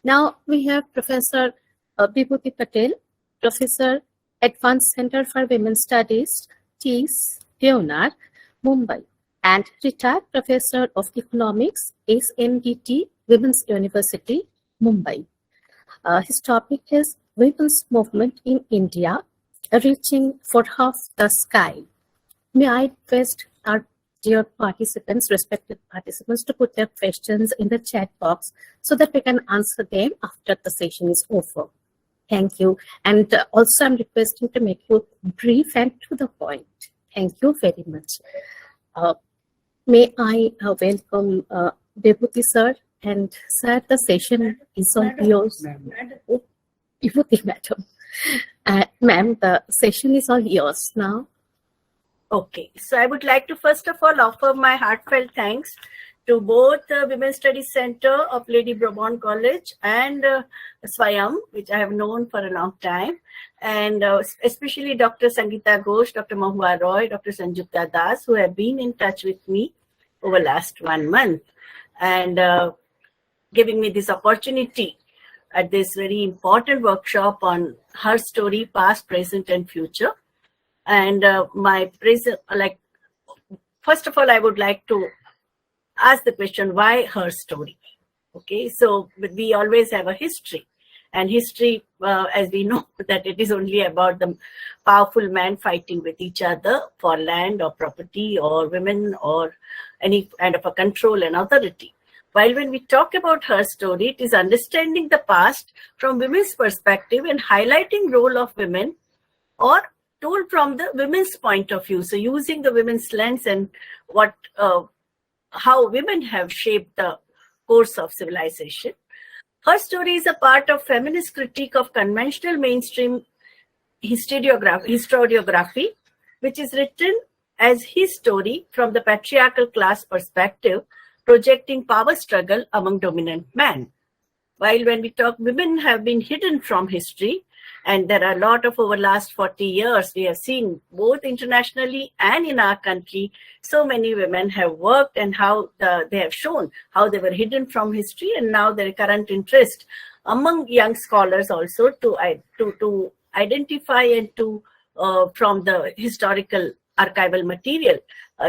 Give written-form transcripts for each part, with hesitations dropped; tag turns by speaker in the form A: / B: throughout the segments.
A: Now we have Professor Vibhuti Patel, Professor, Advanced Center for Women's Studies, TIES, Leonard, Mumbai, and retired Professor of Economics, SNDT, Women's University, Mumbai. His topic is Women's Movement in India, Reaching for Half the Sky. May I request our dear participants, respected participants, to put their questions in the chat box so that we can answer them after the session is over. Thank you. And also I'm requesting to make you brief and to the point. Thank you very much. May I welcome Vibhuti sir, and sir, the session is all yours. Vibhuti madam. Ma'am, the session is all yours now.
B: Okay, so I would like to first of all offer my heartfelt thanks to both the Women's Studies Center of Lady Brabourne College and Swayam, which I have known for a long time, and especially Dr. Sangeeta Ghosh, Dr. Mahua Roy, Dr. Sanjukta Das, who have been in touch with me over last 1 month and giving me this opportunity at this very important workshop on her story, past, present, and future. And first of all, I would like to ask the question, why her story? Okay, so we always have a history, and history, as we know, that it is only about the powerful men fighting with each other for land or property or women or any kind of a control and authority. While when we talk about her story, it is understanding the past from women's perspective and highlighting role of women or told from the women's point of view. So using the women's lens and how women have shaped the course of civilization. Her story is a part of feminist critique of conventional mainstream historiography, which is written as his story from the patriarchal class perspective, projecting power struggle among dominant men. While when we talk, women have been hidden from history, and there are a lot of over last 40 years, we have seen both internationally and in our country, so many women have worked and how they have shown how they were hidden from history, and now their current interest among young scholars also to identify and to from the historical archival material,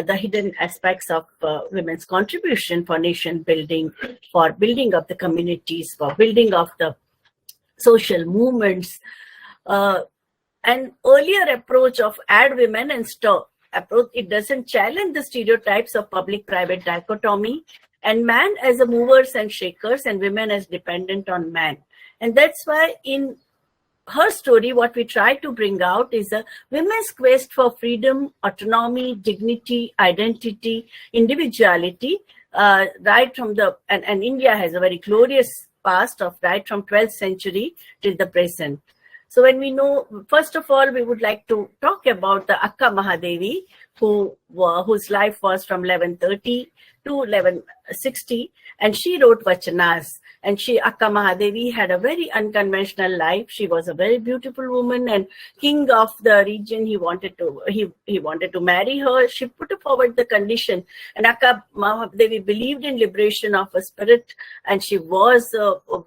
B: the hidden aspects of women's contribution for nation building, for building of the communities, for building of the social movements. An earlier approach of add women and stir approach, it doesn't challenge the stereotypes of public-private dichotomy and man as a movers and shakers and women as dependent on man. And that's why in her story, what we try to bring out is a women's quest for freedom, autonomy, dignity, identity, individuality, right from and India has a very glorious past of right from 12th century till the present. So when we know, first of all, we would like to talk about the Akka Mahadevi, whose life was from 1130 to 1160, and she wrote Vachanas. And Akka Mahadevi had a very unconventional life. She was a very beautiful woman, and king of the region, he wanted to marry her. She put forward the condition, and Akka Mahadevi believed in liberation of a spirit, and she was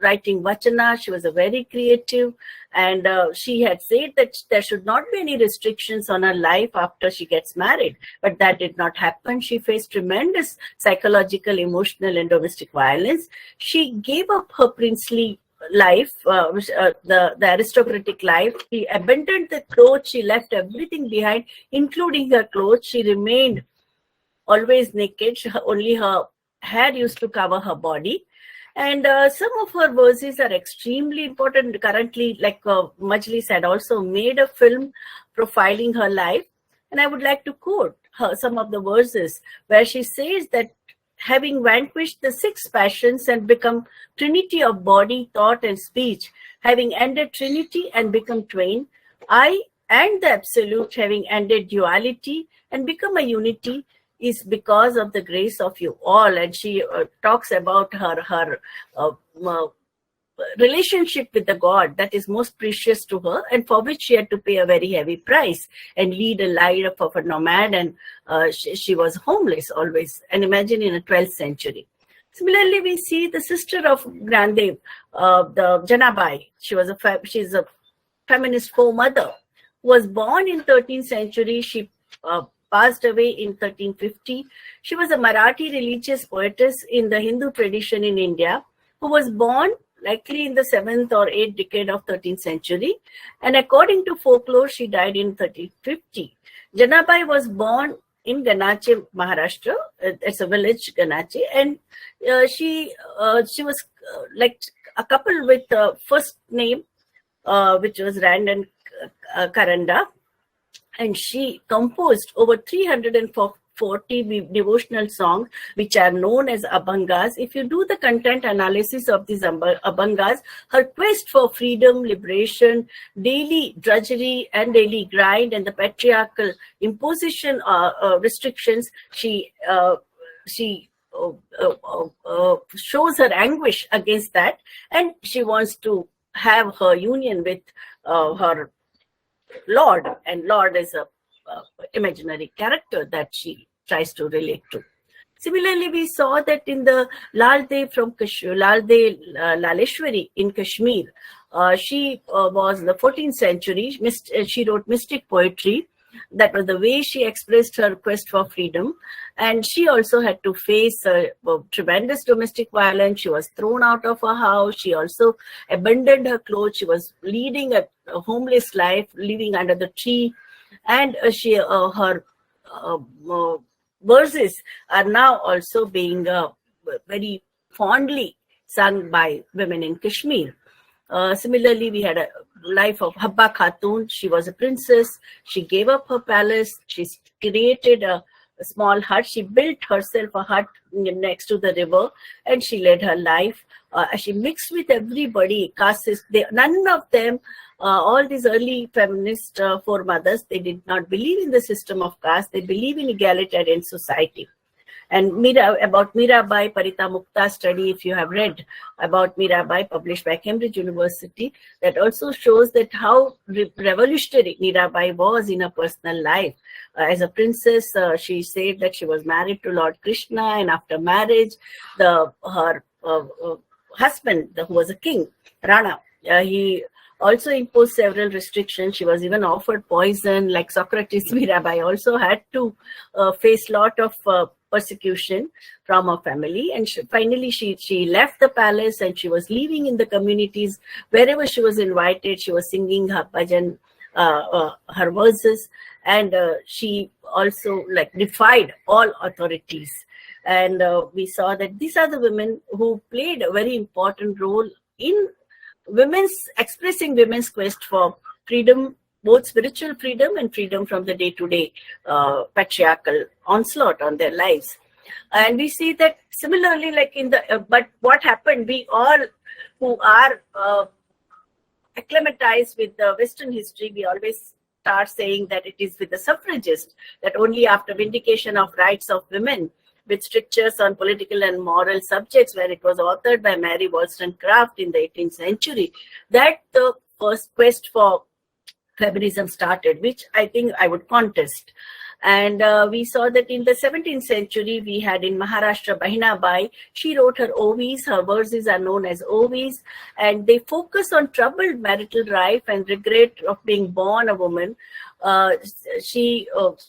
B: writing Vachana. She was a very creative, and she had said that there should not be any restrictions on her life after she gets married, but that did not happen. She faced tremendous psychological, emotional, and domestic violence. She gave up her princely life, the aristocratic life. She abandoned the clothes. She left everything behind, including her clothes. She remained always naked. Only her hair used to cover her body. And some of her verses are extremely important. Currently, like Majlis had also made a film profiling her life. And I would like to quote some of the verses where she says that having vanquished the 6 passions and become trinity of body, thought, and speech, having ended trinity and become twain, I and the absolute having ended duality and become a unity, is because of the grace of you all. And she talks about her relationship with the God that is most precious to her, and for which she had to pay a very heavy price and lead a life of a nomad, and she was homeless always. And imagine in a 12th century. Similarly, we see the sister of Grandev, the Janabai. She's a feminist foremother, who was born in 13th century. She passed away in 1350. She was a Marathi religious poetess in the Hindu tradition in India, who was born likely in the 7th or 8th decade of 13th century. And according to folklore, she died in 1350. Janabai was born in Ganache, Maharashtra. It's a village, Ganache. And she was like a couple with first name, which was Rand and Karanda. And she composed over 340 devotional songs, which are known as Abhangas. If you do the content analysis of these Abhangas, her quest for freedom, liberation, daily drudgery and daily grind, and the patriarchal imposition restrictions, she shows her anguish against that, and she wants to have her union with her Lord, and Lord is a imaginary character that she tries to relate to. Similarly, we saw that in the Lalde from Kashmir, Lalde Laleshwari in Kashmir, she was in the 14th century. She wrote mystic poetry. That was the way she expressed her quest for freedom. And she also had to face tremendous domestic violence. She was thrown out of her house. She also abandoned her clothes. She was leading a homeless life, living under the tree. And her verses are now also being very fondly sung by women in Kashmir. Similarly, we had a life of Habba Khatun. She was a princess. She gave up her palace. She created a small hut. She built herself a hut next to the river, and she led her life. She mixed with everybody. Castes, none of them, all these early feminist foremothers, they did not believe in the system of caste. They believe in egalitarian society. And about Mirabai, Parita Mukta study, if you have read about Mirabai, published by Cambridge University, that also shows that how revolutionary Mirabai was in her personal life. As a princess, she said that she was married to Lord Krishna, and after marriage, her husband, who was a king, Rana, he also imposed several restrictions. She was even offered poison, like Socrates. Mirabai also had to face a lot of persecution from her family, and finally she left the palace, and she was living in the communities wherever she was invited. She was singing her bhajan, her verses, and she also defied all authorities. And we saw that these are the women who played a very important role in expressing women's quest for freedom, both spiritual freedom and freedom from the day-to-day patriarchal onslaught on their lives. And we see that similarly, but what happened, we all who are acclimatized with the Western history, we always start saying that it is with the suffragists, that only after vindication of rights of women, with strictures on political and moral subjects, where it was authored by Mary Wollstonecraft in the 18th century, that the first quest for feminism started, which I think I would contest. And we saw that in the 17th century, we had in Maharashtra, Bahinabai. She wrote her Ovis. Her verses are known as Ovis, and they focus on troubled marital life and regret of being born a woman. Her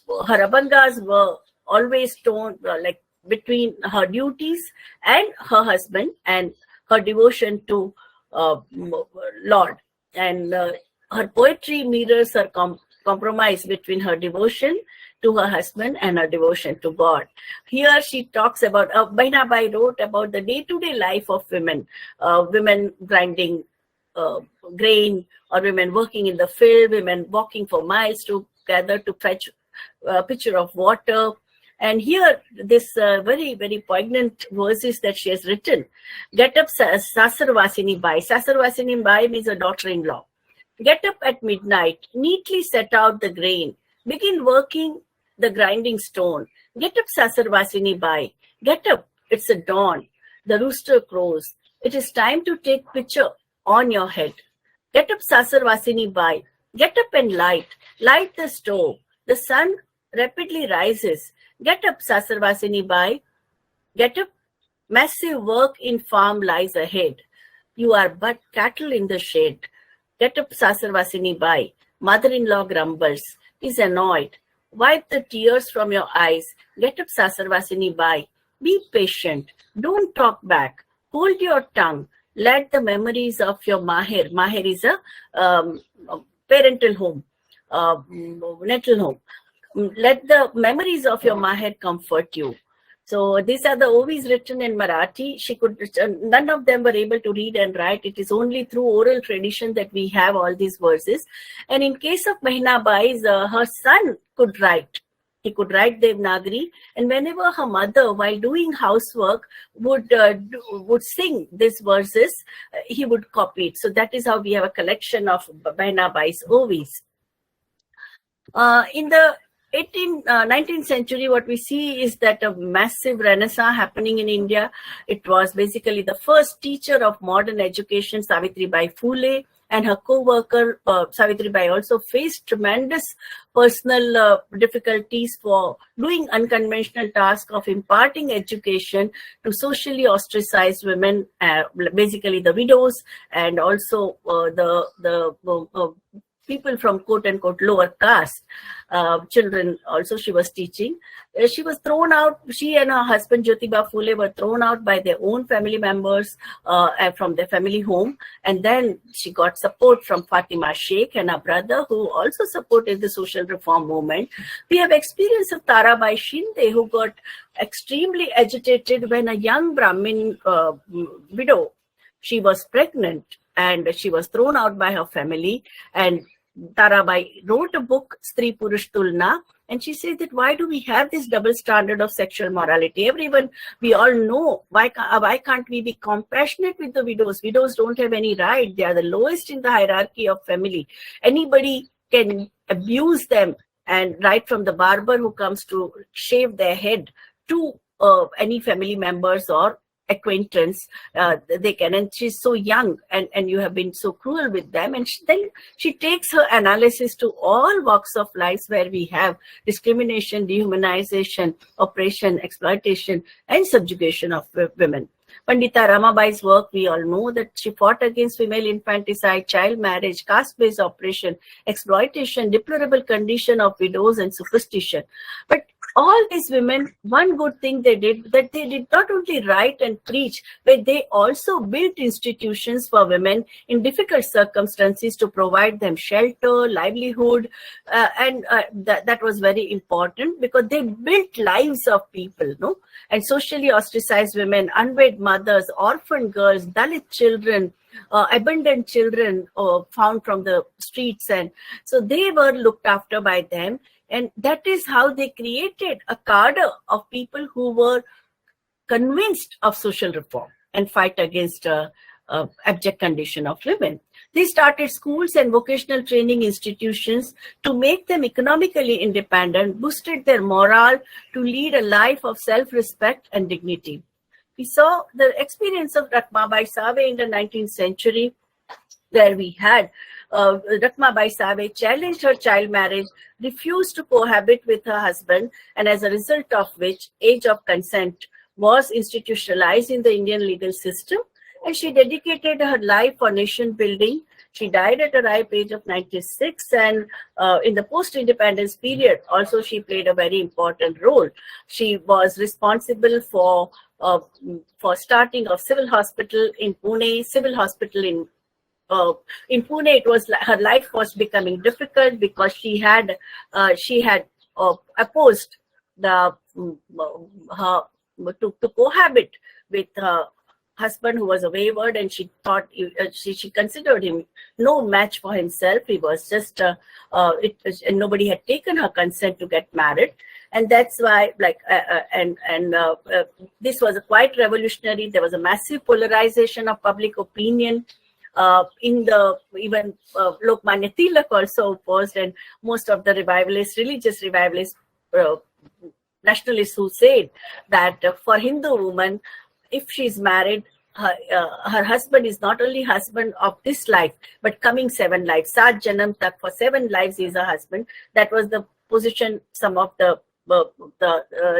B: Abhangas were always torn, between her duties and her husband, and her devotion to Lord. And her poetry mirrors her compromise between her devotion to her husband and her devotion to God. Here she talks about, Bahinabai wrote about the day-to-day life of women, women grinding grain, or women working in the field, women walking for miles together to fetch a pitcher of water. And here, this very, very poignant verses that she has written. Get up, Sasarvasini Bai. Sasarvasini Bai means a daughter-in-law. Get up at midnight, neatly set out the grain. Begin working the grinding stone. Get up, Sasarvasini Bai. Get up, it's a dawn. The rooster crows. It is time to take pitcher on your head. Get up, Sasarvasini Bai. Get up and light. Light the stove. The sun rapidly rises. Get up, Sasarvasini Bai. Get up, Massive work in farm lies ahead. You are but cattle in the shed. Get up, Sasarvasini Bai. Mother-in-law grumbles, is annoyed. Wipe the tears from your eyes. Get up, Sasarvasini Bai. Be patient. Don't talk back. Hold your tongue. Let the memories of your Mahir is a parental home, natal home. Let the memories of your Mahir comfort you. So these are the OVs written in Marathi. None of them were able to read and write. It is only through oral tradition that we have all these verses. And in case of Mehnabai's, her son could write. He could write Devanagari, and whenever her mother, while doing housework, would sing these verses, he would copy it. So that is how we have a collection of Mehnabai's OVs. In the 19th century, what we see is that a massive renaissance happening in India. It was basically the first teacher of modern education, Savitribai Phule, and her co-worker, Savitribai, also faced tremendous personal difficulties for doing unconventional task of imparting education to socially ostracized women, basically the widows, and also the people from quote-unquote lower caste, children also she was teaching. She was thrown out, she and her husband Jyotiba Phule were thrown out by their own family members from their family home. And then she got support from Fatima Sheikh and her brother, who also supported the social reform movement. We have experience of Tarabai Shinde, who got extremely agitated when a young Brahmin widow, she was pregnant and she was thrown out by her family. And Tarabai wrote a book, Stri Purush Tulna, and she said that why do we have this double standard of sexual morality? Everyone, we all know, why can't we be compassionate with the widows? Widows don't have any right. They are the lowest in the hierarchy of family. Anybody can abuse them, and right from the barber who comes to shave their head to any family members or acquaintance, they can. And she's so young, and you have been so cruel with them. And then she takes her analysis to all walks of life where we have discrimination, dehumanization, oppression, exploitation, and subjugation of women. Pandita Ramabai's work, we all know that she fought against female infanticide, child marriage, caste-based oppression, exploitation, deplorable condition of widows, and superstition. But all these women, one good thing they did, that they did not only write and preach, but they also built institutions for women in difficult circumstances to provide them shelter, livelihood, and that was very important, because they built lives of people, no? And socially ostracized women, unwed mothers, orphan girls, Dalit children, abandoned children found from the streets, and so they were looked after by them. And that is how they created a cadre of people who were convinced of social reform and fight against abject condition of women. They started schools and vocational training institutions to make them economically independent, boosted their morale to lead a life of self-respect and dignity. We saw the experience of Ratmabai Save in the 19th century, where we had Ratmabai Save challenged her child marriage, refused to cohabit with her husband, and as a result of which, age of consent was institutionalized in the Indian legal system, and she dedicated her life for nation building. She died at a ripe age of 96, and in the post-independence period, also she played a very important role. She was responsible for starting of civil hospital in Pune, civil hospital in Pune. It was her life was becoming difficult because she had opposed the her to cohabit with her husband, who was a wayward, and she thought she considered him no match for himself. He was just and nobody had taken her consent to get married. And that's why, this was quite revolutionary. There was a massive polarization of public opinion. Even Lokmanya Tilak also opposed, and most of the revivalists, religious revivalists, nationalists, who said that for Hindu woman, if she's married, her husband is not only husband of this life, but coming 7 lives. Saat Janam Tak, for 7 lives is a husband. That was the position some of the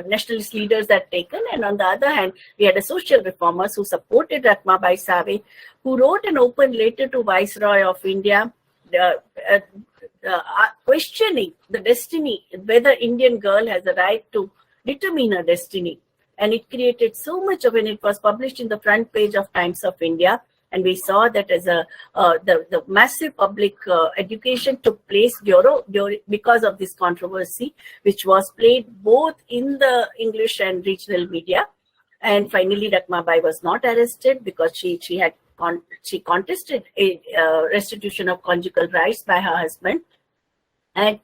B: nationalist leaders had taken, and on the other hand, we had a social reformers who supported Ratmabai Save, who wrote an open letter to Viceroy of India, questioning the destiny, whether Indian girl has a right to determine her destiny. And it created so much of, and it was published in the front page of Times of India. And we saw that as the massive public education took place because of this controversy, which was played both in the English and regional media. And finally, Ratmabai was not arrested because she contested a restitution of conjugal rights by her husband, and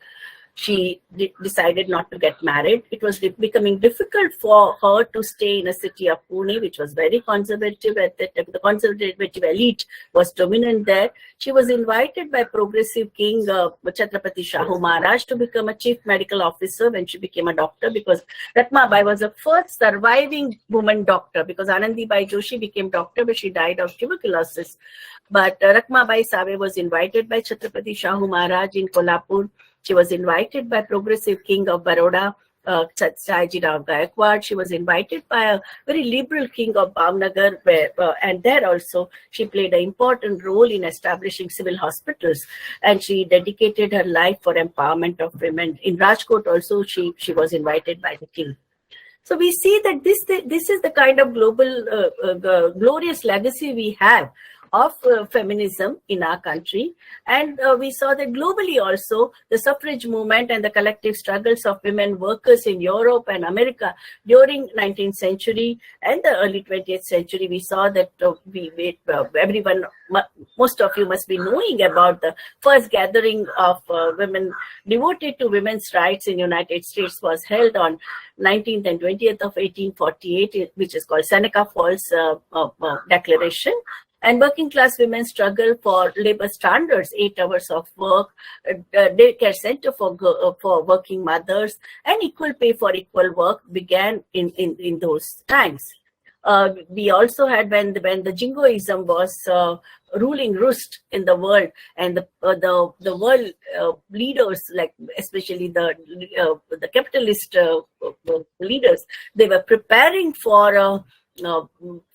B: she decided not to get married. It was becoming difficult for her to stay in a city of Pune, which was very conservative. The conservative elite was dominant there. She was invited by progressive King Chhatrapati Shahu Maharaj to become a chief medical officer when she became a doctor, because Ratmabai was the first surviving woman doctor, because Anandibai Joshi became doctor, but she died of tuberculosis. But Ratmabai Save was invited by Chhatrapati Shahu Maharaj in Kolhapur. She was invited by progressive King of Baroda, Sajirao Gaikwad. She was invited by a very liberal King of Bhavnagar, and there also she played an important role in establishing civil hospitals, and she dedicated her life for empowerment of women. In Rajkot also, she was invited by the king. So we see that this is the kind of global glorious legacy we have of feminism in our country. And we saw that globally also, the suffrage movement and the collective struggles of women workers in Europe and America during 19th century and the early 20th century, we saw that everyone, most of you must be knowing about the first gathering of women devoted to women's rights in United States was held on 19th and 20th of 1848, which is called Seneca Falls Declaration. And working class women struggle for labor standards, 8 hours of work, daycare center for working mothers, and equal pay for equal work began in those times. We also had when the Jingoism was ruling roost in the world, and the world leaders, like especially the capitalist leaders, they were preparing for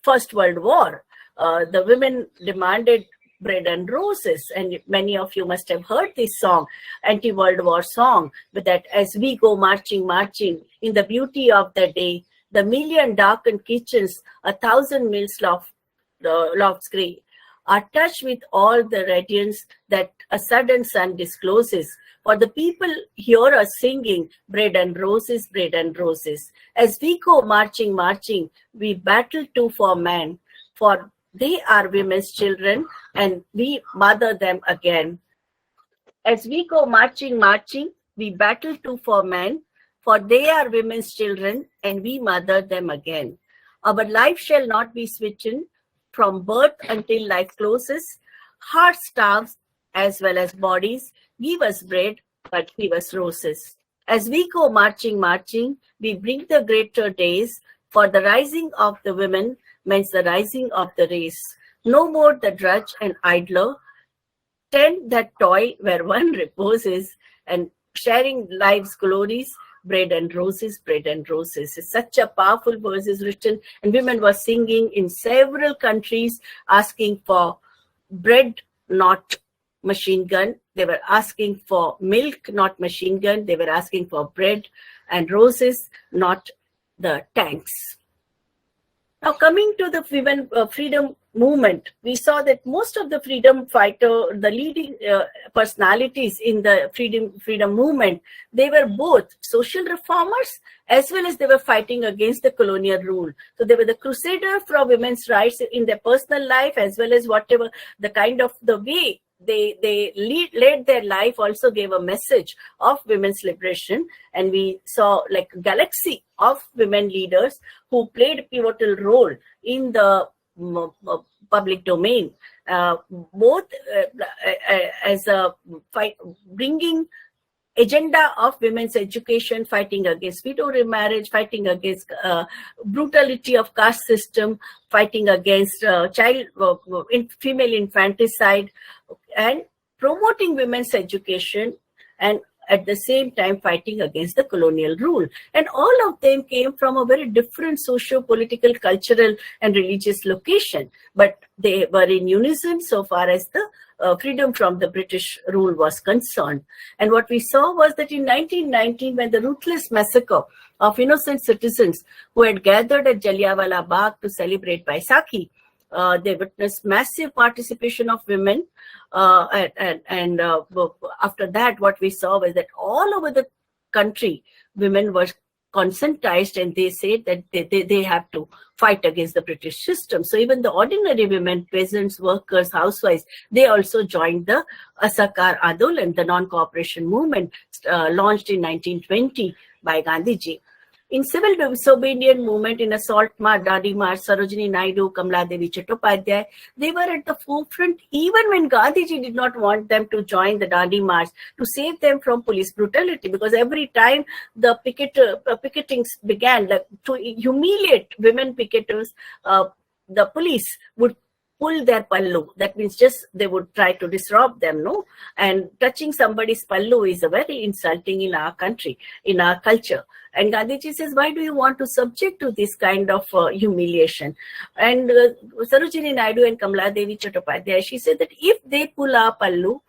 B: First World War. The women demanded bread and roses, and many of you must have heard this song, anti-World War song, but that as we go marching, marching in the beauty of the day, the million darkened kitchens, 1,000 mills lofts grey, are touched with all the radiance that a sudden sun discloses. For the people hear us singing, bread and roses, bread and roses. As we go marching, marching, we battle too for man, for they are women's children, and we mother them again. As we go marching, marching, we battle too for men, for they are women's children, and we mother them again. Our life shall not be switching from birth until life closes. Heart starves as well as bodies. Give us bread, but give us roses. As we go marching, marching, we bring the greater days, for the rising of the women means the rising of the race. No more the drudge and idler, tend that toil where one reposes, and sharing life's glories, bread and roses, bread and roses. It's such a powerful verse is written, and women were singing in several countries, asking for bread, not machine gun. They were asking for milk, not machine gun. They were asking for bread and roses, not the tanks. Now, coming to the women freedom movement, we saw that most of the freedom fighter, the leading personalities in the freedom movement, they were both social reformers as well as they were fighting against the colonial rule. So they were the crusader for women's rights in their personal life, as well as whatever the kind of the way they led their life also gave a message of women's liberation. And we saw like a galaxy of women leaders who played a pivotal role in the public domain, both as a fight, bringing agenda of women's education, fighting against widow remarriage, fighting against brutality of caste system, fighting against female infanticide, and promoting women's education, and at the same time fighting against the colonial rule. And all of them came from a very different socio-political, cultural, and religious location, but they were in unison so far as the freedom from the British rule was concerned. And what we saw was that in 1919, when the ruthless massacre of innocent citizens who had gathered at Jallianwala Bagh to celebrate Baisakhi, they witnessed massive participation of women. And after that, what we saw was that all over the country, women were conscientized, and they said that they have to fight against the British system. So even the ordinary women, peasants, workers, housewives, they also joined the Asahkar Andolan, the non-cooperation movement launched in 1920 by Gandhiji. In civil disobedience movement, in Assault March, Dadi March, Sarojini Naidu, Kamala Devi Chattopadhyay, they were at the forefront even when Gandhiji did not want them to join the Dadi March to save them from police brutality, because every time the picketings began, to humiliate women picketers, the police would pull their pallu. That means just they would try to disrobe them, no? And touching somebody's pallu is a very insulting in our country, in our culture. And Gandhiji says, why do you want to subject to this kind of humiliation? And Sarojini Naidu and Kamala Devi Chattopadhyay, she said that if they pull our pallu,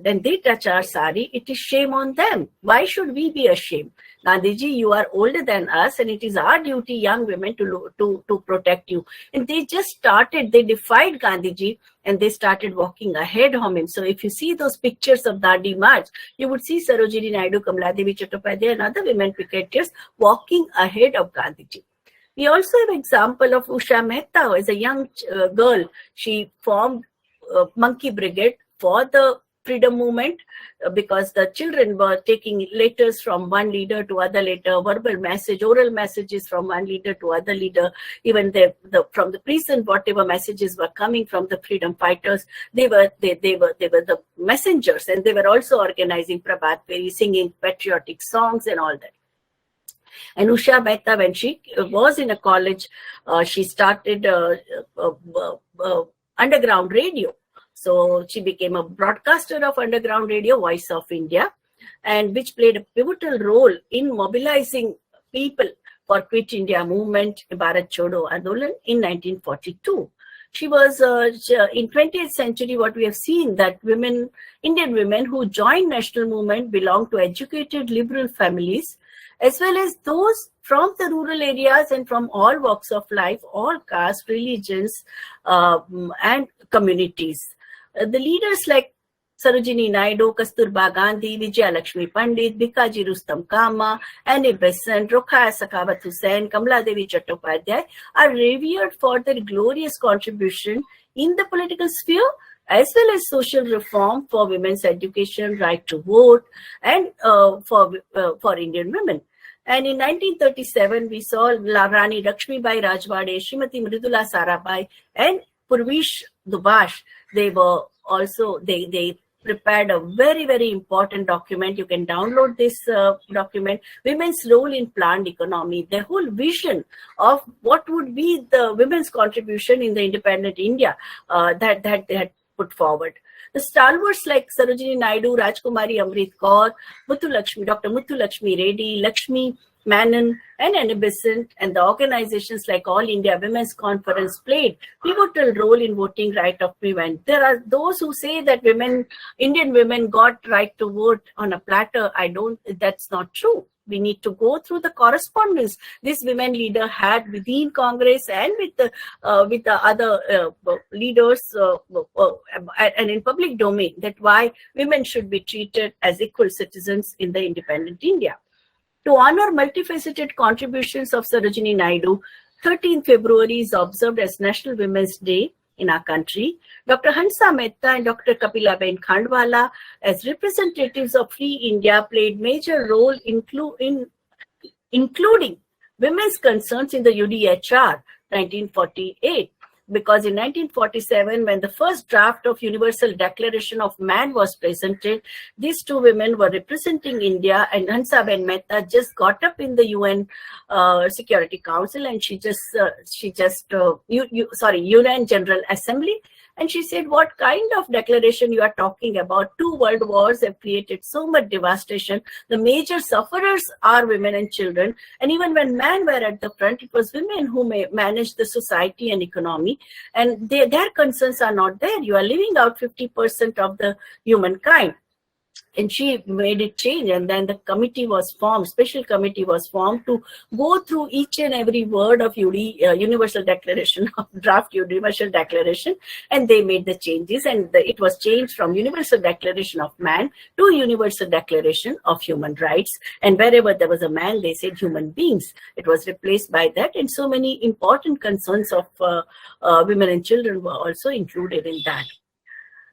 B: then they touch our sari, it is shame on them. Why should we be ashamed? Gandhiji, you are older than us, and it is our duty, young women, to protect you. And they just started, they defied Gandhiji, and they started walking ahead of him. So if you see those pictures of Dadi March, you would see Sarojini Naidu, Kamala Devi Chattopadhyay, and other women picketers walking ahead of Gandhiji. We also have an example of Usha Mehta as a young girl. She formed Monkey Brigade for the freedom movement because the children were taking letters from one leader to other leader, verbal message, oral messages from one leader to other leader. Even from the prison, whatever messages were coming from the freedom fighters, they were the messengers, and they were also organizing Prabhat Feri, singing patriotic songs and all that. And Usha Mehta, when she was in a college, she started underground radio. So she became a broadcaster of underground radio, Voice of India, and which played a pivotal role in mobilizing people for Quit India movement, Bharat Chodo Andolan in 1942. She was, in 20th century, what we have seen that women, Indian women who joined national movement belonged to educated liberal families, as well as those from the rural areas and from all walks of life, all castes, religions, and communities. The leaders like Sarojini Naidu, Kasturba Gandhi, Vijaya Lakshmi Pandit, Bikaji Rustam Kama, Annie Besant, Rokhaya Sakawat Hussain, Kamala Devi Chattopadhyay are revered for their glorious contribution in the political sphere as well as social reform for women's education, right to vote, and for Indian women. And in 1937, we saw Rani Lakshmibai Rajwade, Srimati Mridula Sarabhai, and Purvish Dubash. They were also, they prepared a very, very important document. You can download this document, Women's Role in Planned Economy, their whole vision of what would be the women's contribution in the independent India that they had put forward. The stalwarts like Sarojini Naidu, Rajkumari Amrit Kaur, Dr. Muthu Lakshmi Reddy, Lakshmi Menon, and Annie Besant, and the organizations like All India Women's Conference played pivotal role in voting right of women. There are those who say that Indian women got right to vote on a platter. That's not true. We need to go through the correspondence this women leader had within Congress and with the other leaders and in public domain, that why women should be treated as equal citizens in the independent India. To honor multifaceted contributions of Sarojini Naidu, 13 February is observed as National Women's Day in our country. Dr. Hansa Mehta and Dr. Kapilaben Khandwala, as representatives of Free India, played major role including women's concerns in the UDHR 1948. Because in 1947, when the first draft of Universal Declaration of Man was presented, these two women were representing India, and Hansaben Mehta just got up in the UN Security Council, and UN General Assembly, And she said, what kind of declaration you are talking about? 2 world wars have created so much devastation. The major sufferers are women and children. And even when men were at the front, it was women who managed the society and economy. And their concerns are not there. You are leaving out 50% of the humankind. And she made it change, and then the committee was formed, special committee was formed to go through each and every word of Universal Declaration, of draft Universal Declaration, and they made the changes, and it was changed from Universal Declaration of Man to Universal Declaration of Human Rights. And wherever there was a man, they said human beings. It was replaced by that, and so many important concerns of women and children were also included in that.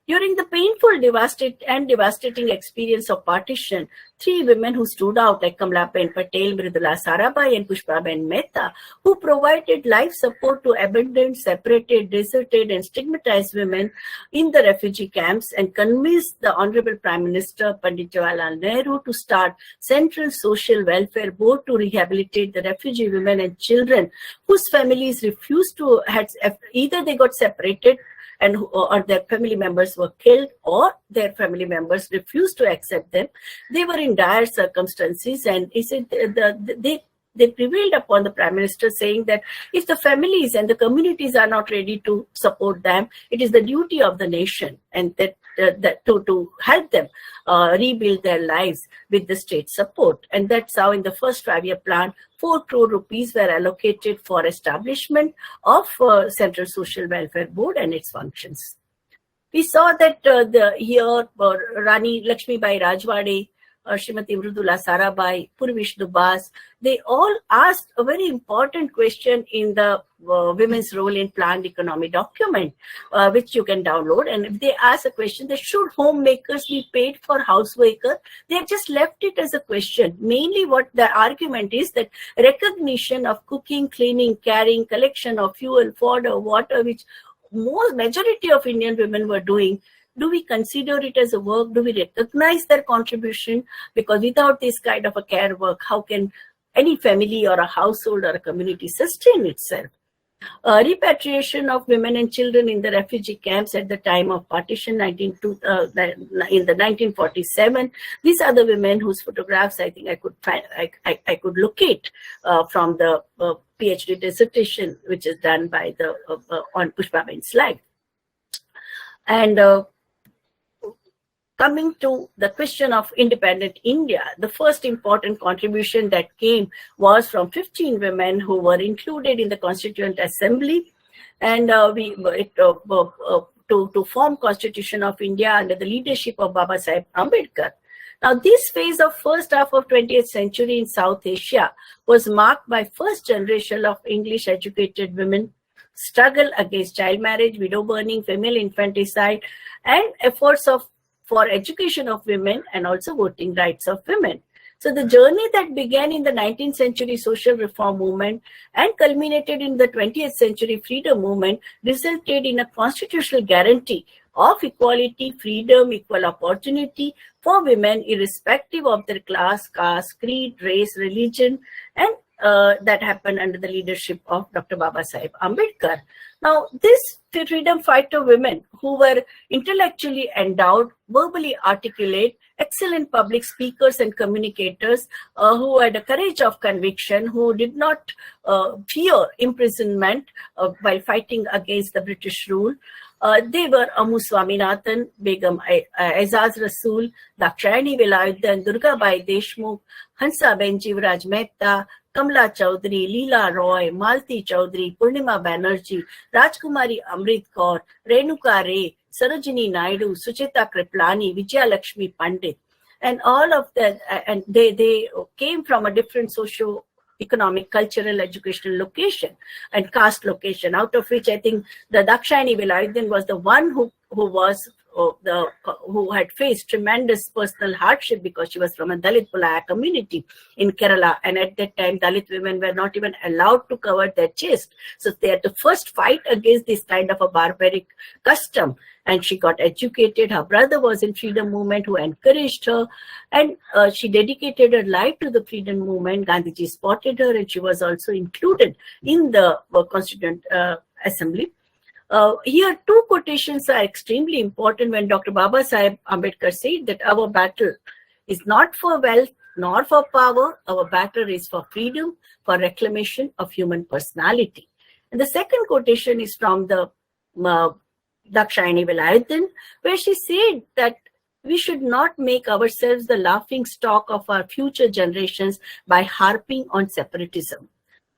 B: During the painful, devastating experience of partition, 3 women who stood out, like Kamlaben Patel, Mridula Sarabhai, and Pushpaben Mehta, who provided life support to abandoned, separated, deserted, and stigmatized women in the refugee camps, and convinced the Honorable Prime Minister Pandit Jawaharlal Nehru to start Central Social Welfare Board to rehabilitate the refugee women and children whose families refused to, either they got separated or their family members were killed, or their family members refused to accept them. They were in dire circumstances, and he said they prevailed upon the Prime Minister, saying that if the families and the communities are not ready to support them, it is the duty of the nation, and that to help them rebuild their lives with the state support. And that's how in the first 5-year plan, 4 crore rupees were allocated for establishment of Central Social Welfare Board and its functions. We saw that Rani Lakshmibai Rajwade, Srimati Mridula Sarabhai, Purvishnu Bas, they all asked a very important question in the Women's Role in Planned Economy document, which you can download. And if they ask a question, that should homemakers be paid for houseworker? They have just left it as a question. Mainly what the argument is that recognition of cooking, cleaning, carrying, collection of fuel, fodder, water, which majority of Indian women were doing, do we consider it as a work? Do we recognize their contribution? Because without this kind of a care work, how can any family or a household or a community sustain itself? Repatriation of women and children in the refugee camps at the time of partition in the 1947. These are the women whose photographs I think I could find, I could locate from the PhD dissertation, which is done by the on Pushpaben's life. And coming to the question of independent India, the first important contribution that came was from 15 women who were included in the Constituent Assembly, and to form Constitution of India under the leadership of Babasaheb Ambedkar. Now, this phase of first half of 20th century in South Asia was marked by first generation of English educated women struggle against child marriage, widow burning, female infanticide, and efforts for education of women and also voting rights of women. So the journey that began in the 19th century social reform movement and culminated in the 20th century freedom movement resulted in a constitutional guarantee of equality, freedom, equal opportunity for women irrespective of their class, caste, creed, race, religion, and that happened under the leadership of Dr. Babasaheb Ambedkar. Now, this freedom fighter women who were intellectually endowed, verbally articulate, excellent public speakers and communicators, who had a courage of conviction, who did not fear imprisonment while fighting against the British rule. They were Amu Swaminathan, Begum Aizaz Rasool, Dakshayani Velayuddin, Durgabai Deshmukh, Hansa Ben Jivraj Mehta, Kamla Chaudhary, Leela Roy, Malti Chaudhary, Purnima Banerjee, Rajkumari Amrit Kaur, Renuka Ray, Sarojini Naidu, Sucheta Kriplani, Vijaya Lakshmi Pandit, and all of that, and they came from a different socio-economic, cultural, educational location and caste location, out of which I think the Dakshayani Velayuddin was the one who had faced tremendous personal hardship because she was from a Dalit Pulaya community in Kerala, and at that time Dalit women were not even allowed to cover their chest, so they had to first fight against this kind of a barbaric custom. And she got educated. Her brother was in freedom movement who encouraged her, and she dedicated her life to the freedom movement. Gandhiji spotted her, and she was also included in the Constituent Assembly. Here, two quotations are extremely important when Dr. Baba Sahib Ambedkar said that our battle is not for wealth nor for power. Our battle is for freedom, for reclamation of human personality. And the second quotation is from the Dakshayani Velayuddin, where she said that we should not make ourselves the laughing stock of our future generations by harping on separatism.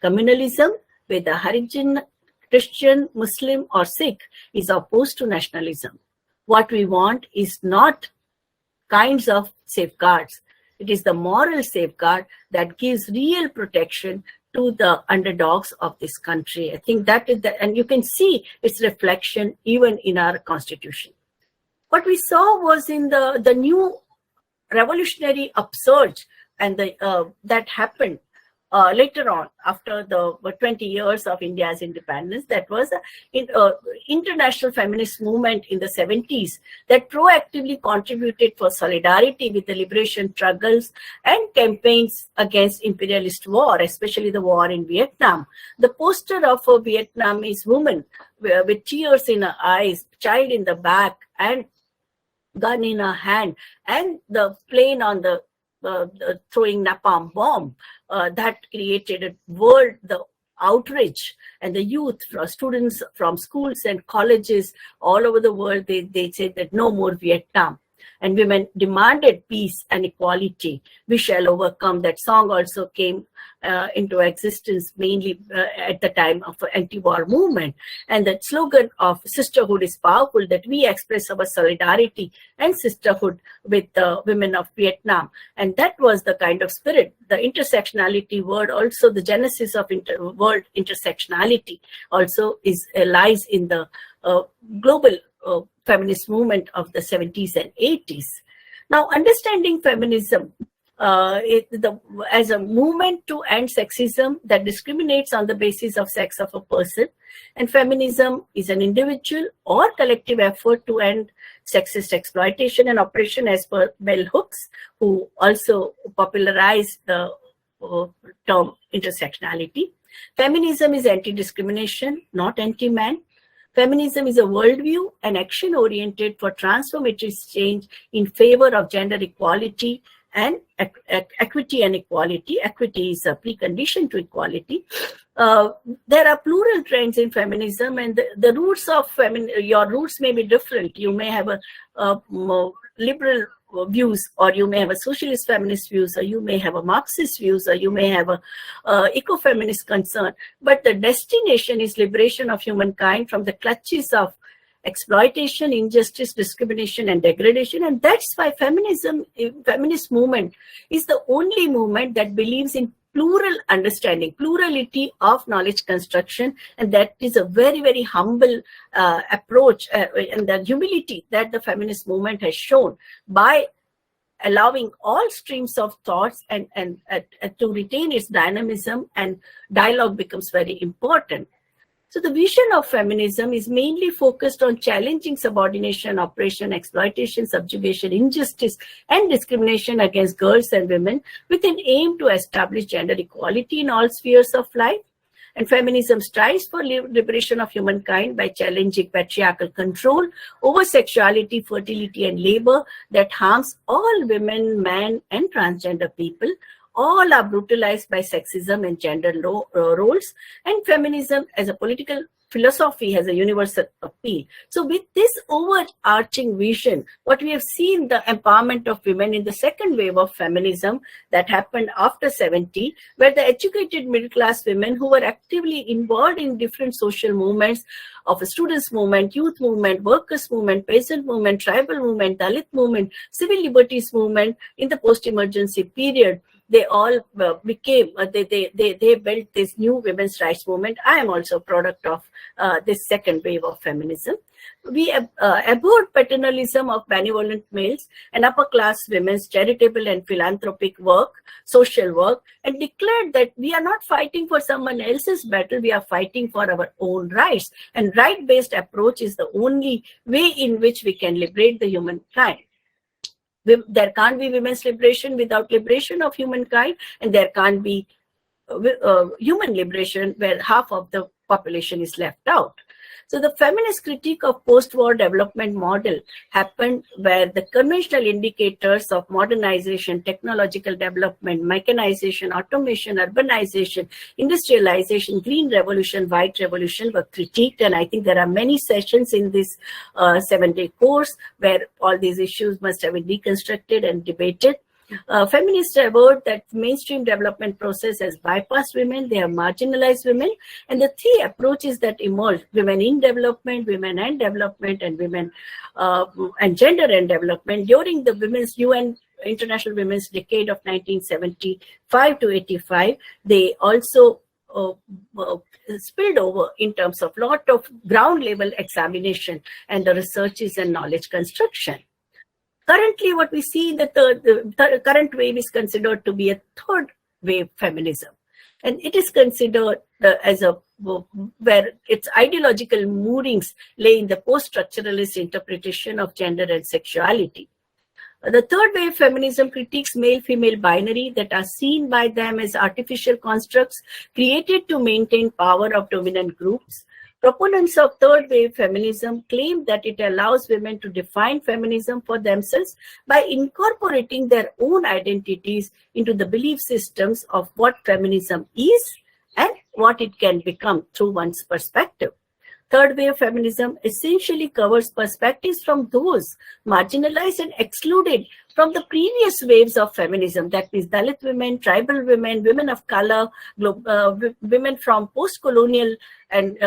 B: Communalism, whether Harijan, Christian, Muslim, or Sikh, is opposed to nationalism. What we want is not kinds of safeguards. It is the moral safeguard that gives real protection to the underdogs of this country. I think that is and you can see its reflection even in our constitution. What we saw was in the new revolutionary upsurge and that happened later on after the 20 years of India's independence. That was an international feminist movement in the 70s that proactively contributed for solidarity with the liberation struggles and campaigns against imperialist war, especially the war in Vietnam. The poster of a Vietnamese woman with tears in her eyes, child in the back, and gun in her hand, and the plane on the throwing napalm bomb, that created the outrage, and the youth, students from schools and colleges all over the world, they said that no more Vietnam. And women demanded peace and equality. We shall overcome. That song also came into existence mainly at the time of the anti-war movement. And the slogan of sisterhood is powerful, that we express our solidarity and sisterhood with the women of Vietnam. And that was the kind of spirit. The intersectionality word, also the genesis of word intersectionality, also lies in the global feminist movement of the 70s and 80s. Now, understanding feminism as a movement to end sexism that discriminates on the basis of sex of a person, and feminism is an individual or collective effort to end sexist exploitation and oppression, as per Bell Hooks, who also popularized the term intersectionality. Feminism is anti-discrimination, not anti-man. Feminism is a worldview and action oriented for transformative change in favor of gender equality and equity and equality. Equity is a precondition to equality. There are plural trends in feminism, and the roots of your roots may be different. You may have a liberal views, or you may have a socialist feminist views, or you may have a Marxist views, or you may have a eco-feminist concern. But the destination is liberation of humankind from the clutches of exploitation, injustice, discrimination, and degradation. And that's why feminist movement is the only movement that believes in plural understanding, plurality of knowledge construction, and that is a very, very humble approach, and the humility that the feminist movement has shown by allowing all streams of thoughts and to retain its dynamism, and dialogue becomes very important. So the vision of feminism is mainly focused on challenging subordination, oppression, exploitation, subjugation, injustice, and discrimination against girls and women, with an aim to establish gender equality in all spheres of life. And feminism strives for liberation of humankind by challenging patriarchal control over sexuality, fertility, and labor that harms all women, men, and transgender people. All are brutalized by sexism and gender roles, and feminism as a political philosophy has a universal appeal. So with this overarching vision, what we have seen, the empowerment of women in the second wave of feminism that happened after 70, where the educated middle-class women who were actively involved in different social movements of a students' movement, youth movement, workers' movement, peasant movement, tribal movement, Dalit movement, civil liberties movement in the post-emergency period, they all became, they built this new women's rights movement. I am also a product of this second wave of feminism. We abhorred paternalism of benevolent males and upper-class women's charitable and philanthropic work, social work, and declared that we are not fighting for someone else's battle, we are fighting for our own rights. And right-based approach is the only way in which we can liberate the humankind. There can't be women's liberation without liberation of humankind, and there can't be human liberation where half of the population is left out. So the feminist critique of post-war development model happened where the conventional indicators of modernization, technological development, mechanization, automation, urbanization, industrialization, green revolution, white revolution were critiqued. And I think there are many sessions in this 7-day course where all these issues must have been deconstructed and debated. Feminists avowed that mainstream development process has bypassed women, they have marginalized women, and the three approaches that emerged, women in development, women and development, and women and gender and development, during the women's UN International Women's Decade of 1975 to 85, they also spilled over in terms of lot of ground level examination and the researches and knowledge construction. Currently, what we see that the current wave is considered to be a third wave feminism. And it is considered as a where its ideological moorings lay in the post-structuralist interpretation of gender and sexuality. The third wave feminism critiques male-female binary that are seen by them as artificial constructs created to maintain power of dominant groups. Proponents of third wave feminism claim that it allows women to define feminism for themselves by incorporating their own identities into the belief systems of what feminism is and what it can become through one's perspective. Third wave feminism essentially covers perspectives from those marginalized and excluded from the previous waves of feminism, that means Dalit women, tribal women, women of color, women from post-colonial and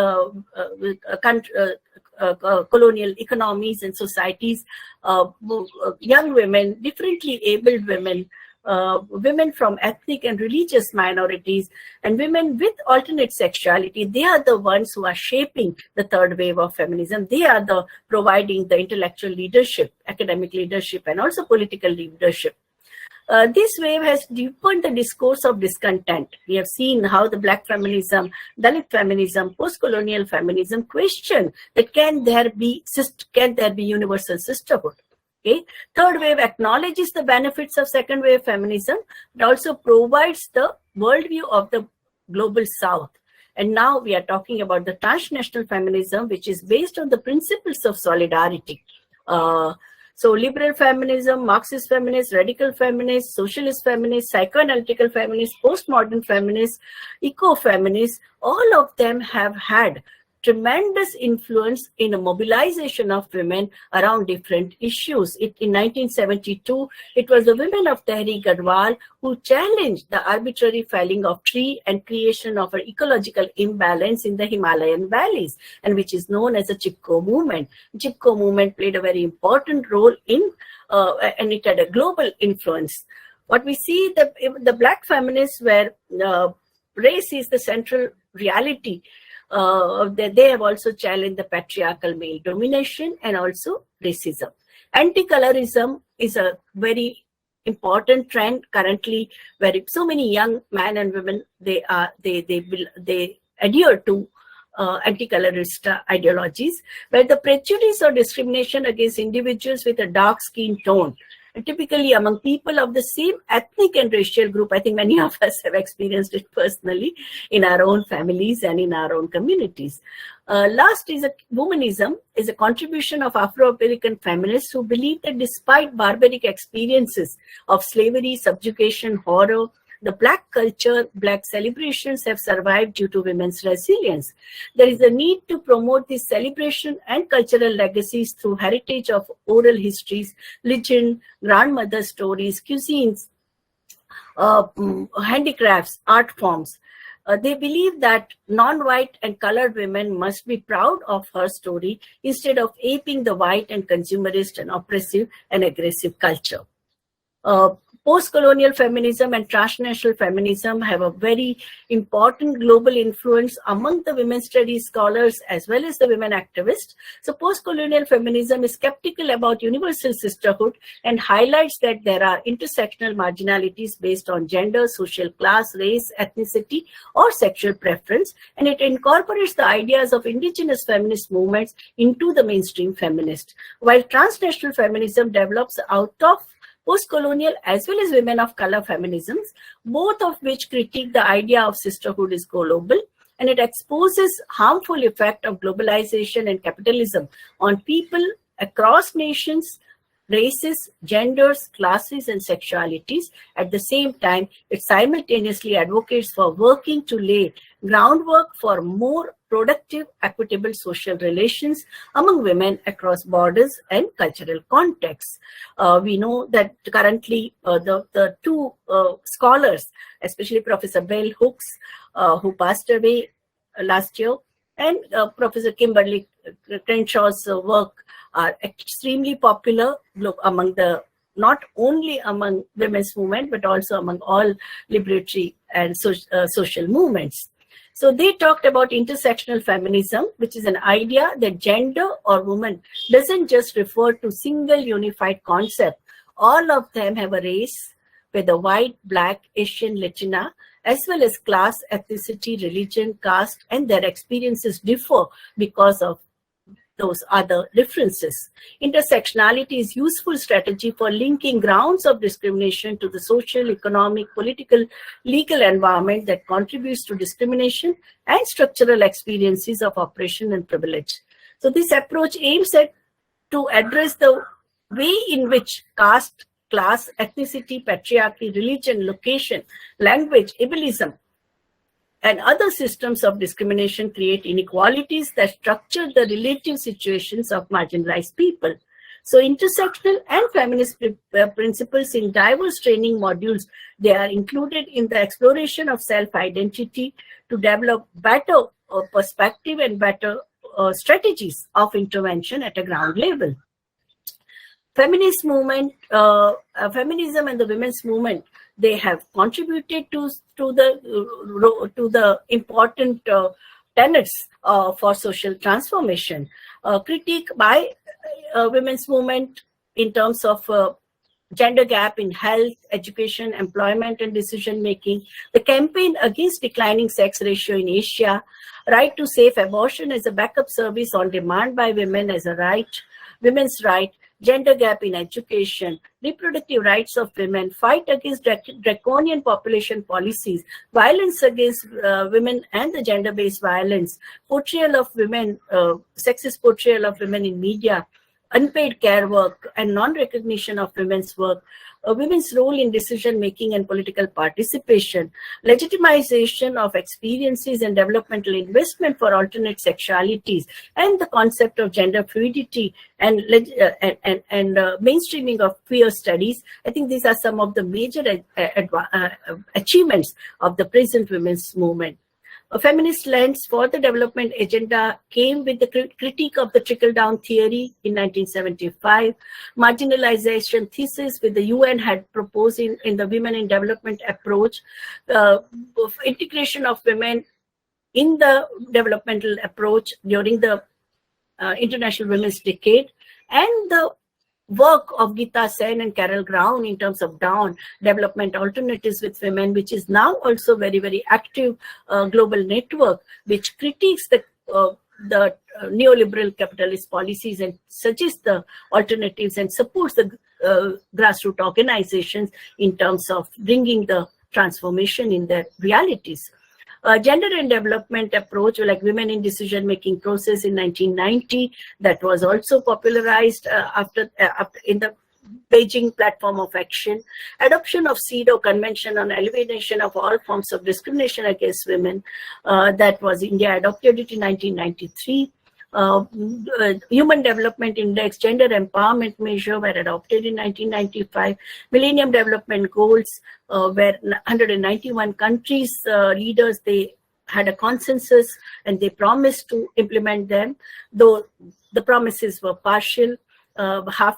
B: colonial economies and societies, young women, differently abled women, women from ethnic and religious minorities, and women with alternate sexuality. They are the ones who are shaping the third wave of feminism. They are the providing the intellectual leadership, academic leadership, and also political leadership. This wave has deepened the discourse of discontent. We have seen how the Black feminism, Dalit feminism, post-colonial feminism question that can there be universal sisterhood. Okay. Third wave acknowledges the benefits of second wave feminism, but also provides the worldview of the global South. And now we are talking about the transnational feminism, which is based on the principles of solidarity. So liberal feminism, Marxist feminist, radical feminist, socialist feminist, psychoanalytical feminist, postmodern feminist, eco-feminist, all of them have had tremendous influence in a mobilization of women around different issues. In 1972, it was the women of Tehreek Garhwal who challenged the arbitrary felling of tree and creation of an ecological imbalance in the Himalayan valleys, and which is known as the Chipko movement. Chipko movement played a very important role in, and it had a global influence. What we see, the Black feminists where race is the central reality. They have also challenged the patriarchal male domination and also racism. Anti-colorism is a very important trend currently, where so many young men and women they adhere to anti-colorist ideologies, where the prejudice or discrimination against individuals with a dark skin tone, and typically among people of the same ethnic and racial group. I think many of us have experienced it personally in our own families and in our own communities. Last is womanism, is a contribution of Afro-American feminists who believe that despite barbaric experiences of slavery, subjugation, horror, the Black culture, Black celebrations have survived due to women's resilience. There is a need to promote this celebration and cultural legacies through heritage of oral histories, legend, grandmother stories, cuisines, handicrafts, art forms. They believe that non-white and colored women must be proud of her story instead of aping the white and consumerist and oppressive and aggressive culture. Post-colonial feminism and transnational feminism have a very important global influence among the women studies scholars as well as the women activists. So post-colonial feminism is skeptical about universal sisterhood and highlights that there are intersectional marginalities based on gender, social class, race, ethnicity, or sexual preference, and it incorporates the ideas of indigenous feminist movements into the mainstream feminist. While transnational feminism develops out of post-colonial as well as women of color feminisms, both of which critique the idea of sisterhood is global. and it exposes harmful effect of globalization and capitalism on people across nations, races, genders, classes, and sexualities. At the same time, it simultaneously advocates for working to lay groundwork for more productive, equitable social relations among women across borders and cultural contexts. We know that currently the two scholars, especially Professor Bell Hooks, who passed away last year, and Professor Kimberly Crenshaw's work are extremely popular among the, not only among women's movement, but also among all liberatory and social movements. So they talked about intersectional feminism, which is an idea that gender or woman doesn't just refer to single unified concept. All of them have a race, whether white, black, Asian, Latina, as well as class, ethnicity, religion, caste, and their experiences differ because of those other differences. Intersectionality is useful strategy for linking grounds of discrimination to the social, economic, political, legal environment that contributes to discrimination and structural experiences of oppression and privilege. So this approach aims to address the way in which caste, class, ethnicity, patriarchy, religion, location, language, ableism, and other systems of discrimination create inequalities that structure the relative situations of marginalized people. So intersectional and feminist principles in diverse training modules, they are included in the exploration of self-identity to develop better perspective and better strategies of intervention at a ground level. Feminist movement, feminism and the women's movement, they have contributed to the important tenets for social transformation. Critique by women's movement in terms of gender gap in health, education, employment, and decision making, the campaign against declining sex ratio in Asia, right to safe abortion as a backup service on demand by women as a right, women's right, gender gap in education, reproductive rights of women, fight against draconian population policies, violence against women and the gender-based violence, portrayal of women, sexist portrayal of women in media, unpaid care work, and non-recognition of women's work, women's role in decision-making and political participation, legitimization of experiences and developmental investment for alternate sexualities, and the concept of gender fluidity and mainstreaming of queer studies. I think these are some of the major achievements of the present women's movement. A feminist lens for the development agenda came with the critique of the trickle-down theory in 1975, marginalization thesis with the UN had proposed in the Women in Development approach, integration of women in the developmental approach during the International Women's Decade, and the work of Geeta Sen and Carol Brown in terms of DAWN, Development Alternatives with Women, which is now also very, very active global network, which critiques the neoliberal capitalist policies and suggests the alternatives and supports the grassroots organizations in terms of bringing the transformation in their realities. Gender and development approach, like women in decision-making process in 1990, that was also popularized after in the Beijing Platform of Action. Adoption of CEDAW Convention on Elimination of All Forms of Discrimination Against Women, that was India adopted it in 1993. Human Development Index, Gender Empowerment Measure were adopted in 1995. Millennium Development Goals, where 191 countries, leaders, they had a consensus and they promised to implement them, though the promises were partial, half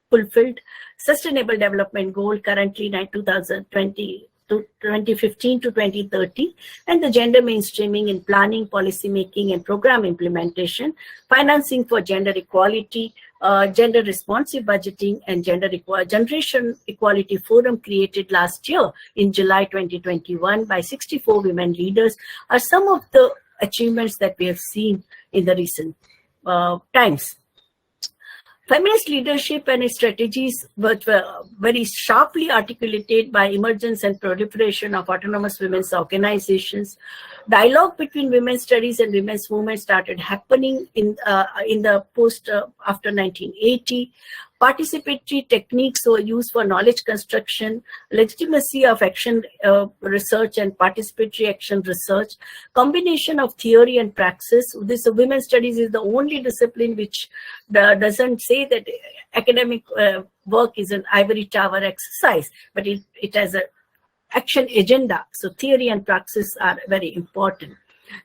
B: fulfilled. Sustainable Development Goal currently 2020 to 2015 to 2030, and the gender mainstreaming in planning, policy making, and program implementation, financing for gender equality, gender responsive budgeting, and generation equality forum created last year in July 2021 by 64 women leaders are some of the achievements that we have seen in the recent times. Feminist leadership and its strategies were very sharply articulated by emergence and proliferation of autonomous women's organizations. Dialogue between women's studies and women's movement started happening in the post after 1980. Participatory techniques were used for knowledge construction, legitimacy of action research and participatory action research, combination of theory and praxis. This women's studies is the only discipline which doesn't say that academic work is an ivory tower exercise, but it has an action agenda. So theory and praxis are very important.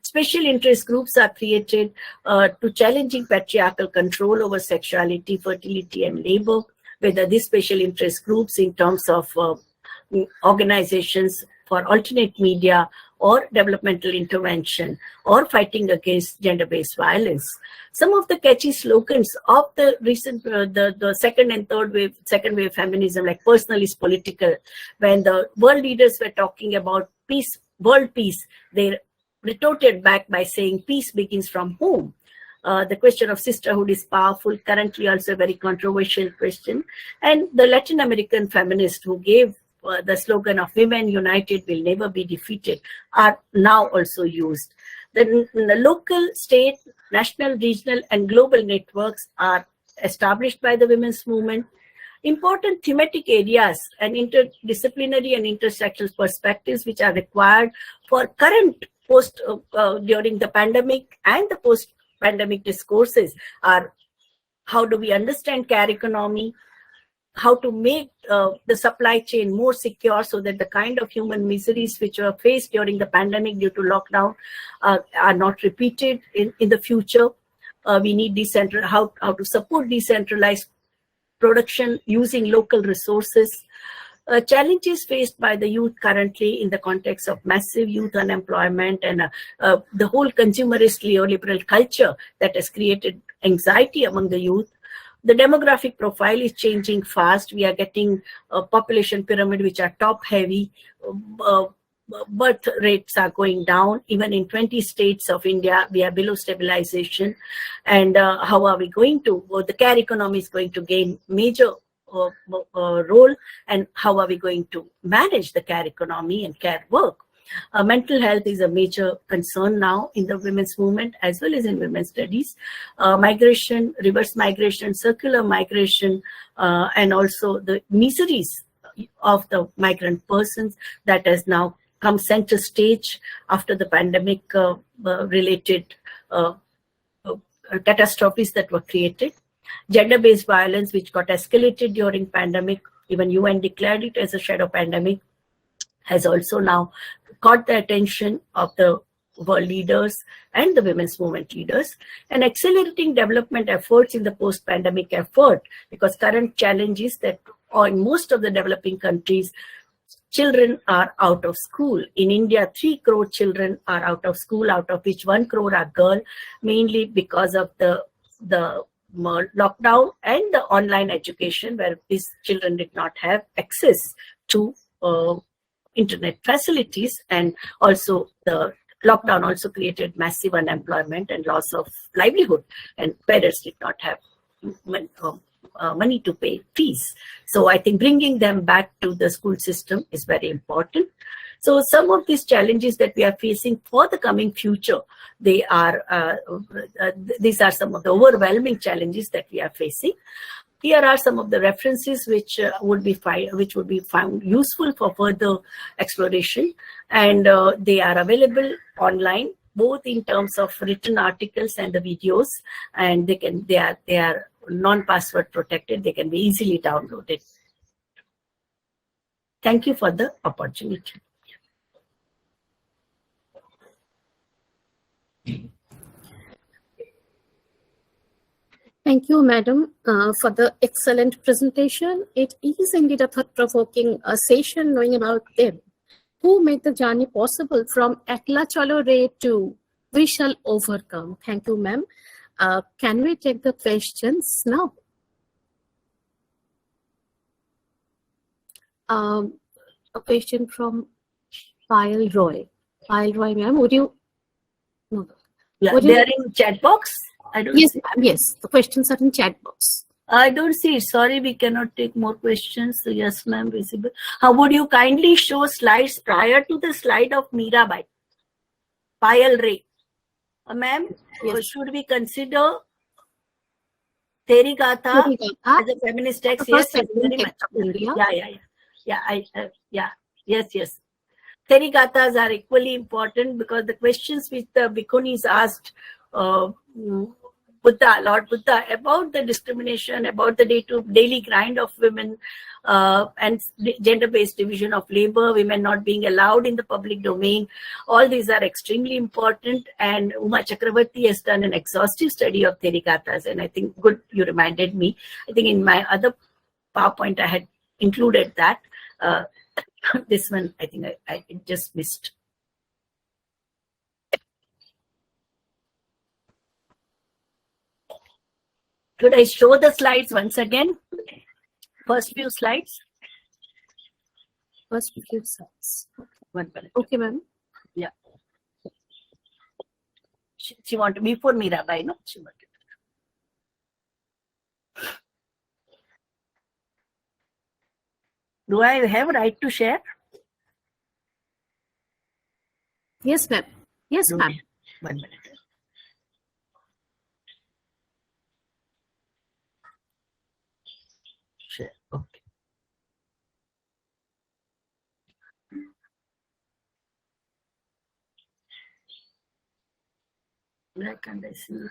B: Special interest groups are created to challenging patriarchal control over sexuality, fertility, and labor, whether these special interest groups in terms of organizations for alternate media or developmental intervention or fighting against gender-based violence. Some of the catchy slogans of the recent, the second and second wave feminism, like personal is political, when the world leaders were talking about peace, world peace, they retorted back by saying peace begins from home. The question of sisterhood is powerful, currently also a very controversial question. And the Latin American feminists who gave the slogan of women united will never be defeated are now also used. The local, state, national, regional, and global networks are established by the women's movement. Important thematic areas and interdisciplinary and intersectional perspectives which are required for current post during the pandemic and the post-pandemic discourses are: how do we understand care economy, how to make the supply chain more secure so that the kind of human miseries which were faced during the pandemic due to lockdown are not repeated in the future. We need how to support decentralized production using local resources. Challenges faced by the youth currently in the context of massive youth unemployment and the whole consumerist neoliberal culture that has created anxiety among the youth. The demographic profile is changing fast. We are getting a population pyramid which are top heavy. Birth rates are going down. Even in 20 states of India, we are below stabilization. And how are we going to? Well, the care economy is going to gain major role, and how are we going to manage the care economy and care work? Mental health is a major concern now in the women's movement as well as in women's studies. Migration, reverse migration, circular migration, and also the miseries of the migrant persons that has now come center stage after the pandemic related catastrophes that were created. Gender-based violence, which got escalated during pandemic, even UN declared it as a shadow pandemic, has also now caught the attention of the world leaders and the women's movement leaders, and accelerating development efforts in the post-pandemic effort, because current challenge is that in most of the developing countries, children are out of school. In India, 3 crore children are out of school, out of which 1 crore are girls, mainly because of the lockdown and the online education, where these children did not have access to internet facilities, and also the lockdown also created massive unemployment and loss of livelihood, and parents did not have money to pay fees. So I think bringing them back to the school system is very important. So some of these challenges that we are facing for the coming future, these are some of the overwhelming challenges that we are facing. Here are some of the references which would be found useful for further exploration, and they are available online, both in terms of written articles and the videos, and they are non-password protected. They can be easily downloaded. Thank you for the opportunity.
A: Thank you, Madam, for the excellent presentation. It is indeed a thought-provoking session knowing about them who made the journey possible from Ekla Chalo Re to We Shall Overcome. Thank you, ma'am. Can we take the questions now? A question from Payal Roy. Payal Roy, ma'am, would you? No.
B: Yeah, they are in chat box.
A: Yes, ma'am. Yes, the questions are in chat box.
B: I don't see it. Sorry, we cannot take more questions. So yes, ma'am, visible. How would you kindly show slides prior to the slide of Mirabai? Payal Ray. Ma'am,
A: Yes.
B: should we consider Therigata as a feminist text? Yes,
A: First
B: very much.
A: text of India.
B: Yeah. Yes. Therigathas are equally important because the questions which the Bhikkhunis asked Lord Buddha, about the discrimination, about the daily grind of women and gender-based division of labor, women not being allowed in the public domain. All these are extremely important, and Uma Chakravarti has done an exhaustive study of Therigathas, and I think good you reminded me. I think in my other PowerPoint I had included that. This one, I think I just missed. Should I show the slides once again? First few slides?
A: First few slides.
B: 1 minute.
A: Okay, ma'am.
B: Yeah. She wanted before Mirabai, no? She wanted. Do I have right to share?
A: Yes, ma'am. Yes, ma'am.
B: 1 minute. Share. Okay. Where can I see it?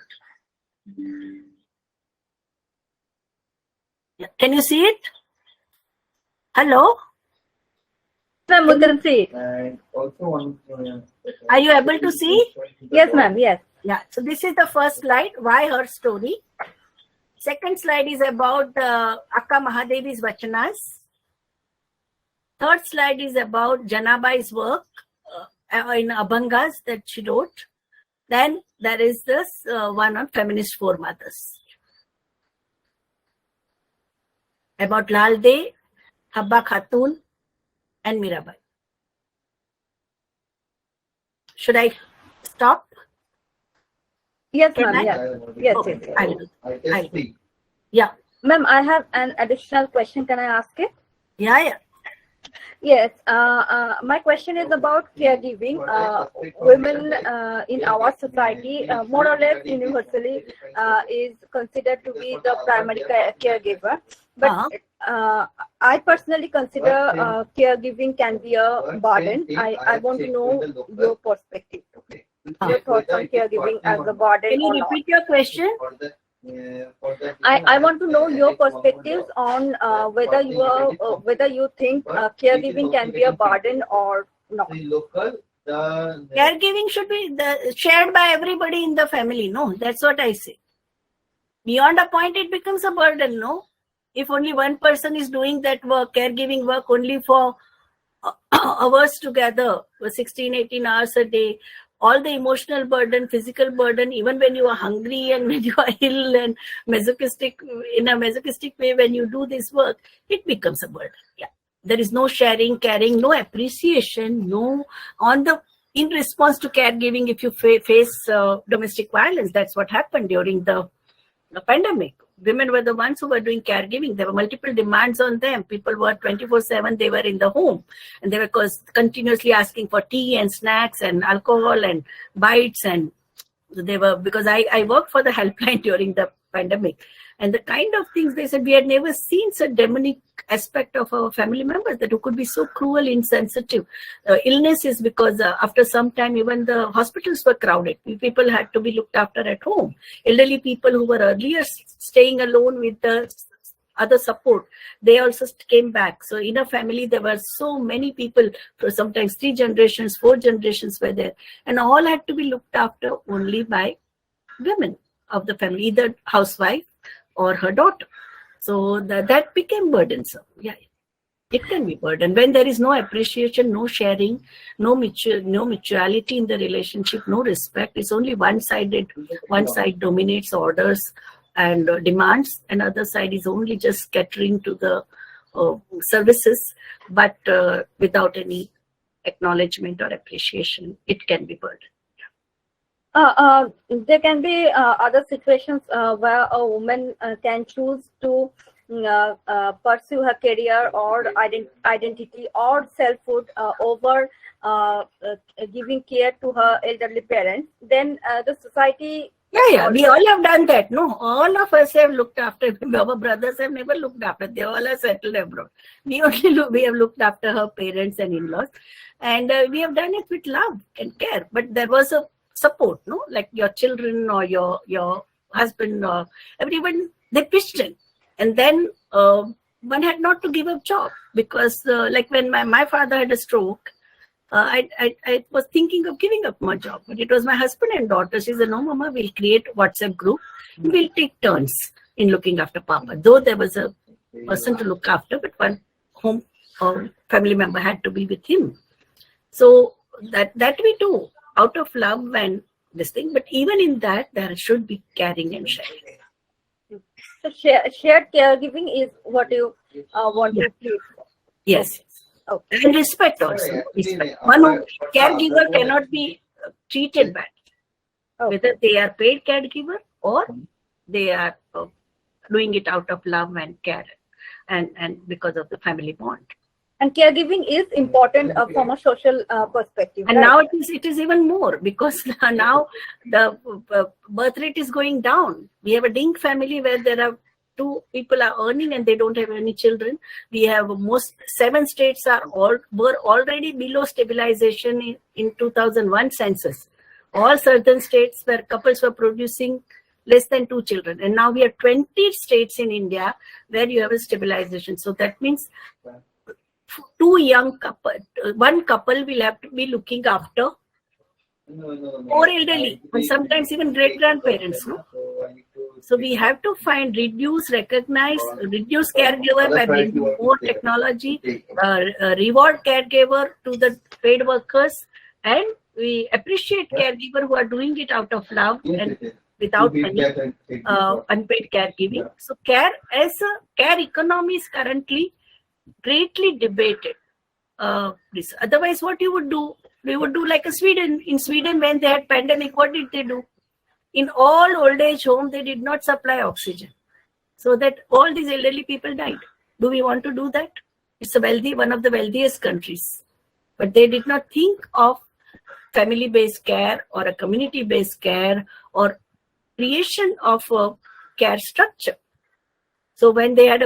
B: Yeah. Can you see it? Hello?
C: Ma'am, we can see it.
D: And also one.
B: Are you able to see?
C: Yes, ma'am. Yes.
B: Yeah. So this is the first slide. Why her story? Second slide is about Akka Mahadevi's Vachanas. Third slide is about Janabai's work in Abhangas that she wrote. Then there is this one on feminist foremothers. About Lalde, Habba Khatun, and Mirabai. Should I stop?
C: Yes,
B: Can
C: ma'am.
B: I?
C: Yes. Yes.
B: Okay,
C: Yes.
B: I'll do.
D: I can speak.
B: Yeah.
C: Ma'am, I have an additional question. Can I ask it?
B: Yeah.
C: Yes. My question is about caregiving. Women in our society, more or less universally, is considered to be the primary caregiver. But I personally consider caregiving can be a burden. I want to know your perspective. Your thoughts on caregiving as a burden.
B: Can you repeat your question?
C: I want to know your perspectives on whether you think caregiving can be a burden or not.
B: Caregiving should be shared by everybody in the family. No, that's what I say. Beyond a point, it becomes a burden. No, if only one person is doing that work, caregiving work only for hours together, for 16, 18 hours a day, all the emotional burden, physical burden, even when you are hungry and when you are ill and in a masochistic way, when you do this work, it becomes a burden. Yeah. There is no sharing, caring, no appreciation, in response to caregiving, if you face domestic violence. That's what happened during the pandemic. Women were the ones who were doing caregiving. There were multiple demands on them. People were 24/7. They were in the home, and they were continuously asking for tea and snacks and alcohol and bites. And they were, because I worked for the helpline during the pandemic, and the kind of things they said, we had never seen such demonic aspect of our family members, that who could be so cruel, insensitive. Illness is because after some time, even the hospitals were crowded. People had to be looked after at home. Elderly people who were earlier staying alone with the other support, they also came back. So in a family, there were so many people, for sometimes 3 generations, 4 generations were there, and all had to be looked after only by women of the family, either housewife or her daughter. So that became burdensome. Yeah, it can be burden when there is no appreciation, no sharing, no mutuality in the relationship, no respect. It's only one-sided. One side dominates, orders and demands, and other side is only just catering to the services, but without any acknowledgement or appreciation. It can be burden.
C: There can be other situations where a woman can choose to pursue her career or identity or selfhood over giving care to her elderly parents. Then the society.
B: Yeah, we all have done that. No, all of us have looked after. Our brothers have never looked after. They all are settled abroad. We have looked after her parents and in-laws, and we have done it with love and care. But there was a support, no, like your children or your husband or everyone, they pitched in, and then one had not to give up job because, like when my father had a stroke. I was thinking of giving up my job, but it was my husband and daughter. She said, "No, Mama, we'll create a WhatsApp group. We'll take turns in looking after Papa." Though there was a person to look after, but one home or family member had to be with him. So that we do out of love and this thing. But even in that, there should be caring and sharing.
C: So shared caregiving is what you want to create.
B: Yes.
C: Okay.
B: And respect also. Respect. One caregiver cannot be treated bad.
C: Okay.
B: Whether they are paid caregiver or they are doing it out of love and care and because of the family bond.
C: And caregiving is important from a social perspective.
B: And
C: right?
B: now it is even more because now the birth rate is going down. We have a DINK family where there are 2 people are earning and they don't have any children. We have 7 states were already below stabilization in 2001 census. All southern states where couples were producing less than 2 children. And now we have 20 states in India where you have a stabilization. So that means 2 young couple, one couple will have to be looking after 4 elderly and sometimes even great grandparents. No? So we have to find, reduce caregiver by bringing more technology, reward caregiver to the paid workers, and we appreciate caregiver who are doing it out of love and without money, unpaid caregiving. So care economy is currently greatly debated. Otherwise, what you would do? We would do like Sweden. In Sweden, when they had pandemic, what did they do? In all old age home, they did not supply oxygen, so that all these elderly people died. Do we want to do that? It's one of the wealthiest countries, but they did not think of family-based care or a community-based care or creation of a care structure. So when they had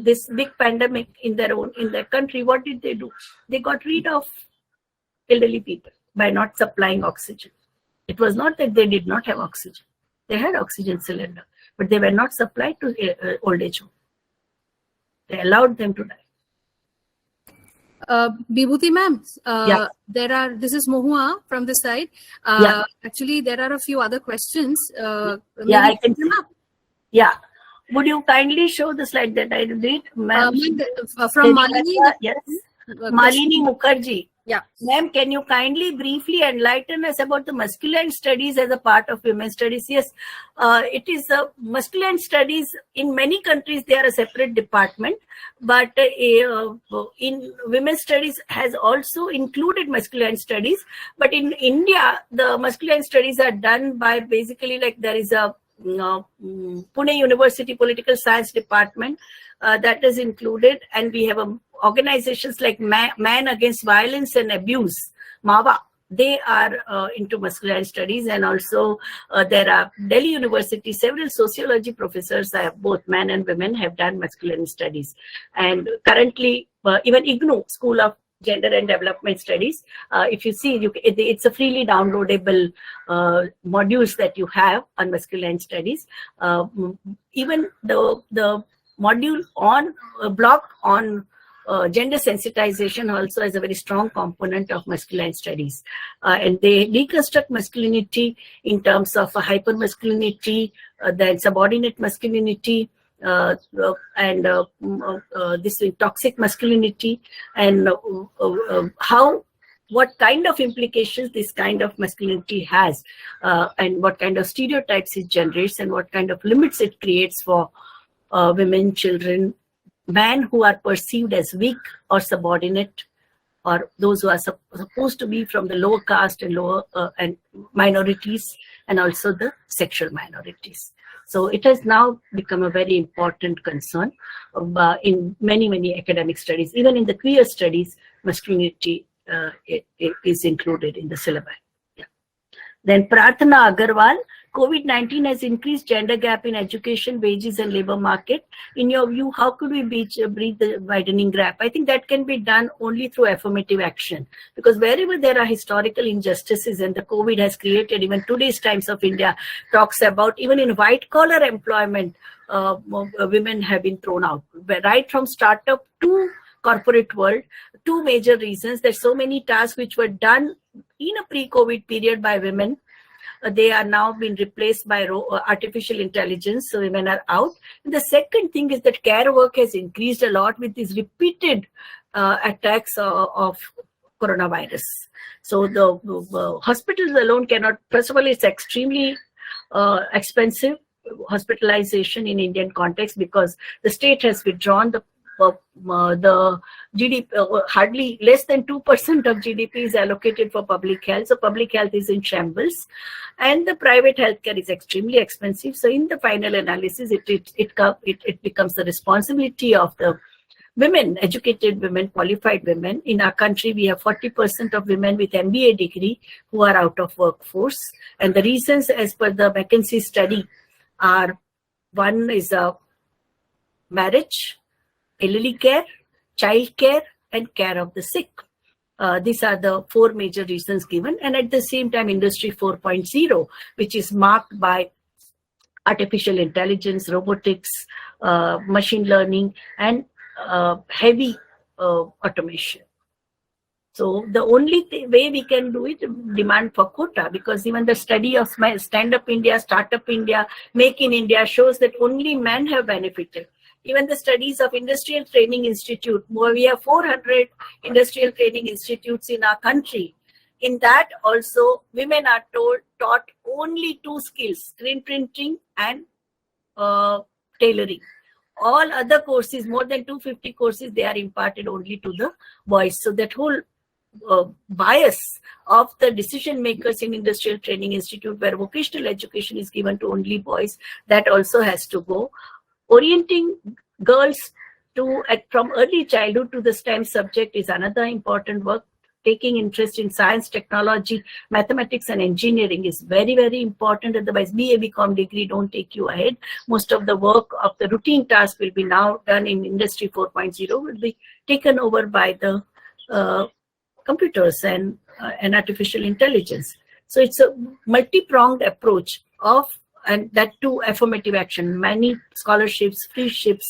B: this big pandemic in their country, what did they do? They got rid of elderly people by not supplying oxygen. It was not that they did not have oxygen. They had oxygen cylinder, but they were not supplied to old age home. They allowed them to die.
A: Vibhuti ma'am,
B: Yeah.
A: this is Mohua from this side.
B: Yeah.
A: Actually, there are a few other questions.
B: Yeah, I can see. Yeah. Would you kindly show the slide that I read?
A: From Malini.
B: Yes. Malini Mukherjee.
A: Yeah.
B: Ma'am, can you kindly briefly enlighten us about the masculine studies as a part of women's studies? Yes, it is masculine studies. In many countries, they are a separate department, but in women's studies has also included masculine studies. But in India, the masculine studies are done by basically like there is a Pune University Political Science Department that is included, and we have organizations like Man Against Violence and Abuse, MAVA. They are into masculine studies, and also there are Delhi University, several sociology professors, both men and women, have done masculine studies. And currently, even IGNOU, School of Gender and Development Studies, if you see, it's a freely downloadable modules that you have on masculine studies. Even the module on block on gender sensitization also has a very strong component of masculine studies, and they deconstruct masculinity in terms of hypermasculinity, then subordinate masculinity, and this toxic masculinity, and what kind of implications this kind of masculinity has, and what kind of stereotypes it generates, and what kind of limits it creates for women, children, men who are perceived as weak or subordinate or those who are supposed to be from the lower caste and lower and minorities, and also the sexual minorities. So it has now become a very important concern in many academic studies. Even in the queer studies, masculinity it is included in the syllabi. Yeah. Then Prarthana Agarwal, COVID-19 has increased gender gap in education, wages, and labor market. In your view, how could we breach the widening gap? I think that can be done only through affirmative action, because wherever there are historical injustices, and the COVID has created, even today's Times of India talks about, even in white collar employment, women have been thrown out, right from startup to corporate world. Two major reasons: there's so many tasks which were done in a pre-COVID period by women, they are now being replaced by artificial intelligence, so women are out. And the second thing is that care work has increased a lot with these repeated attacks of coronavirus. So the hospitals alone cannot, first of all, it's extremely expensive, hospitalization in Indian context, because the state has withdrawn the GDP, hardly less than 2% of GDP is allocated for public health. So public health is in shambles, and the private healthcare is extremely expensive. So in the final analysis, it becomes the responsibility of the women, educated women, qualified women. In our country, we have 40% of women with MBA degree who are out of workforce. And the reasons, as per the McKinsey study, are: one is marriage, elderly care, child care, and care of the sick. These are the four major reasons given. And at the same time, Industry 4.0, which is marked by artificial intelligence, robotics, machine learning, and heavy automation. So the only way we can do it, demand for quota, because even the study of Stand Up India, Startup India, Make in India shows that only men have benefited. Even the studies of Industrial Training Institute, where we have 400 industrial training institutes in our country. In that also, women are taught only two skills: screen printing and tailoring. All other courses, more than 250 courses, they are imparted only to the boys. So that whole bias of the decision makers in Industrial Training Institute, where vocational education is given to only boys, that also has to go. Orienting girls from early childhood to the STEM subject is another important work. Taking interest in science, technology, mathematics, and engineering is very, very important. Otherwise, BA, BCom degree don't take you ahead. Most of the work of the routine task will be now done in Industry 4.0, will be taken over by the computers and artificial intelligence. So it's a multi-pronged approach and that too affirmative action, many scholarships, free ships,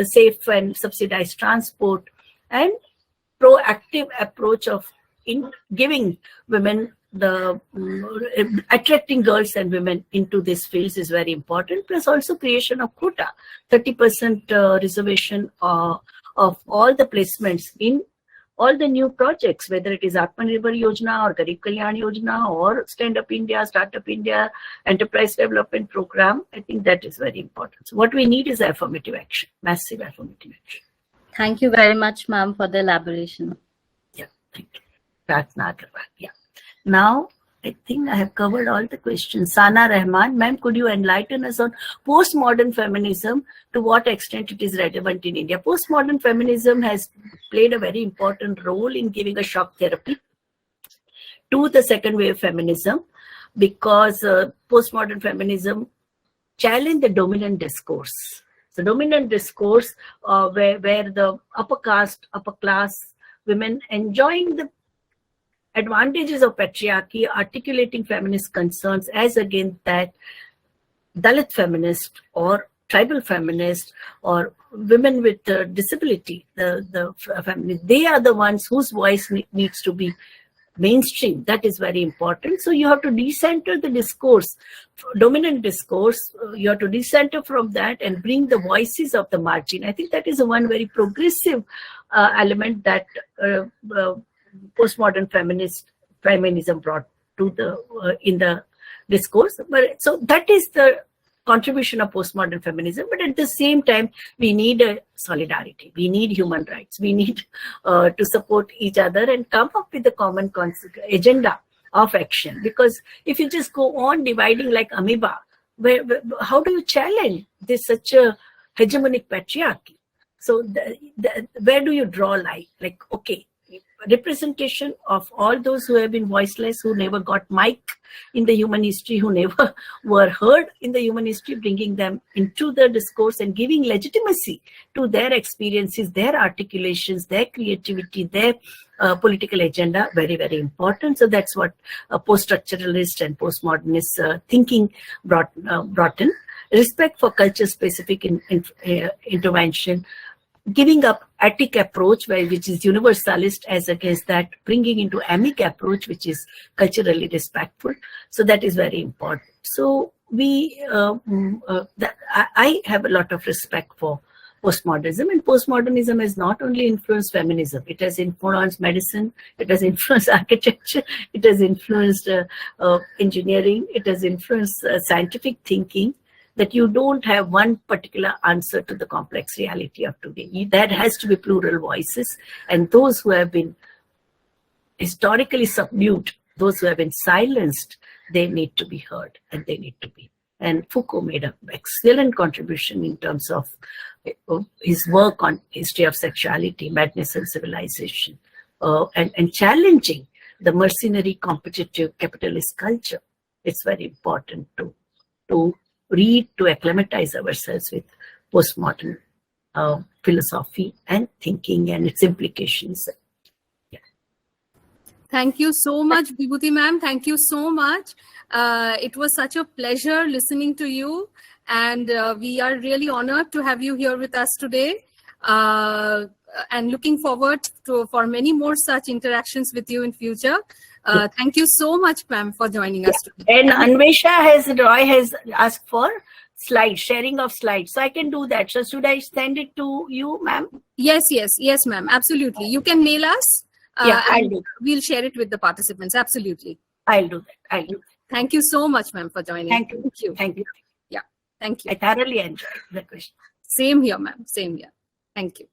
B: safe and subsidized transport, and proactive approach of giving women attracting girls and women into these fields is very important. Plus also creation of quota, 30% reservation of all the placements in all the new projects, whether it is Atmanirbhar Yojana or Garib Kalyan Yojana or Stand Up India, Startup India, Enterprise Development Program. I think that is very important. So what we need is affirmative action, massive affirmative action.
D: Thank you very much, ma'am, for the elaboration.
B: Yeah, thank you. Prarthana Agarwal. Yeah. Now, I think I have covered all the questions. Sana Rahman, ma'am, could you enlighten us on postmodern feminism, to what extent it is relevant in India? Postmodern feminism has played a very important role in giving a shock therapy to the second wave feminism, because postmodern feminism challenged the dominant discourse. So dominant discourse where the upper caste, upper class women enjoying the advantages of patriarchy, articulating feminist concerns as against that Dalit feminist or tribal feminist or women with disability, the feminist, they are the ones whose voice needs to be mainstream. That is very important. So you have to decenter the discourse, dominant discourse, you have to decenter from that and bring the voices of the margin. I think that is one very progressive element that postmodern feminism brought to the in the discourse. But so that is the contribution of postmodern feminism, but at the same time, we need a solidarity. We need human rights. We need to support each other and come up with a common agenda of action. Because if you just go on dividing like amoeba, how do you challenge this such a hegemonic patriarchy? So where do you draw line? Like, okay, representation of all those who have been voiceless, who never got mic in the human history, who never were heard in the human history, bringing them into the discourse and giving legitimacy to their experiences, their articulations, their creativity, their political agenda, very, very important. So that's what post-structuralist and postmodernist thinking brought in. Respect for culture-specific intervention, giving up ethic approach, which is universalist, as against that bringing into amic approach, which is culturally respectful. So that is very important. So I have a lot of respect for postmodernism, and postmodernism has not only influenced feminism, it has influenced medicine, it has influenced architecture, it has influenced engineering, it has influenced scientific thinking. That you don't have one particular answer to the complex reality of today. That has to be plural voices, and those who have been historically subdued, those who have been silenced, they need to be heard and they need to be. And Foucault made an excellent contribution in terms of his work on history of sexuality, madness and civilization, and challenging the mercenary, competitive, capitalist culture. It's very important to read, to acclimatize ourselves with postmodern philosophy and thinking and its implications. Yeah.
E: Thank you so much, Vibhuti ma'am. Thank you so much. It was such a pleasure listening to you, and we are really honored to have you here with us today. And looking forward for many more such interactions with you in future. Thank you so much, ma'am, for joining us today.
B: And Roy has asked for sharing of slides. So I can do that. So should I send it to you, ma'am?
E: Yes, ma'am. Absolutely. You can mail us.
B: Yeah, I'll do.
E: We'll share it with the participants. Absolutely.
B: I'll do that.
E: Thank you so much, ma'am, for joining.
B: Thank you.
E: Yeah. Thank you.
B: I thoroughly enjoyed the question.
E: Same here, ma'am. Same here. Thank you.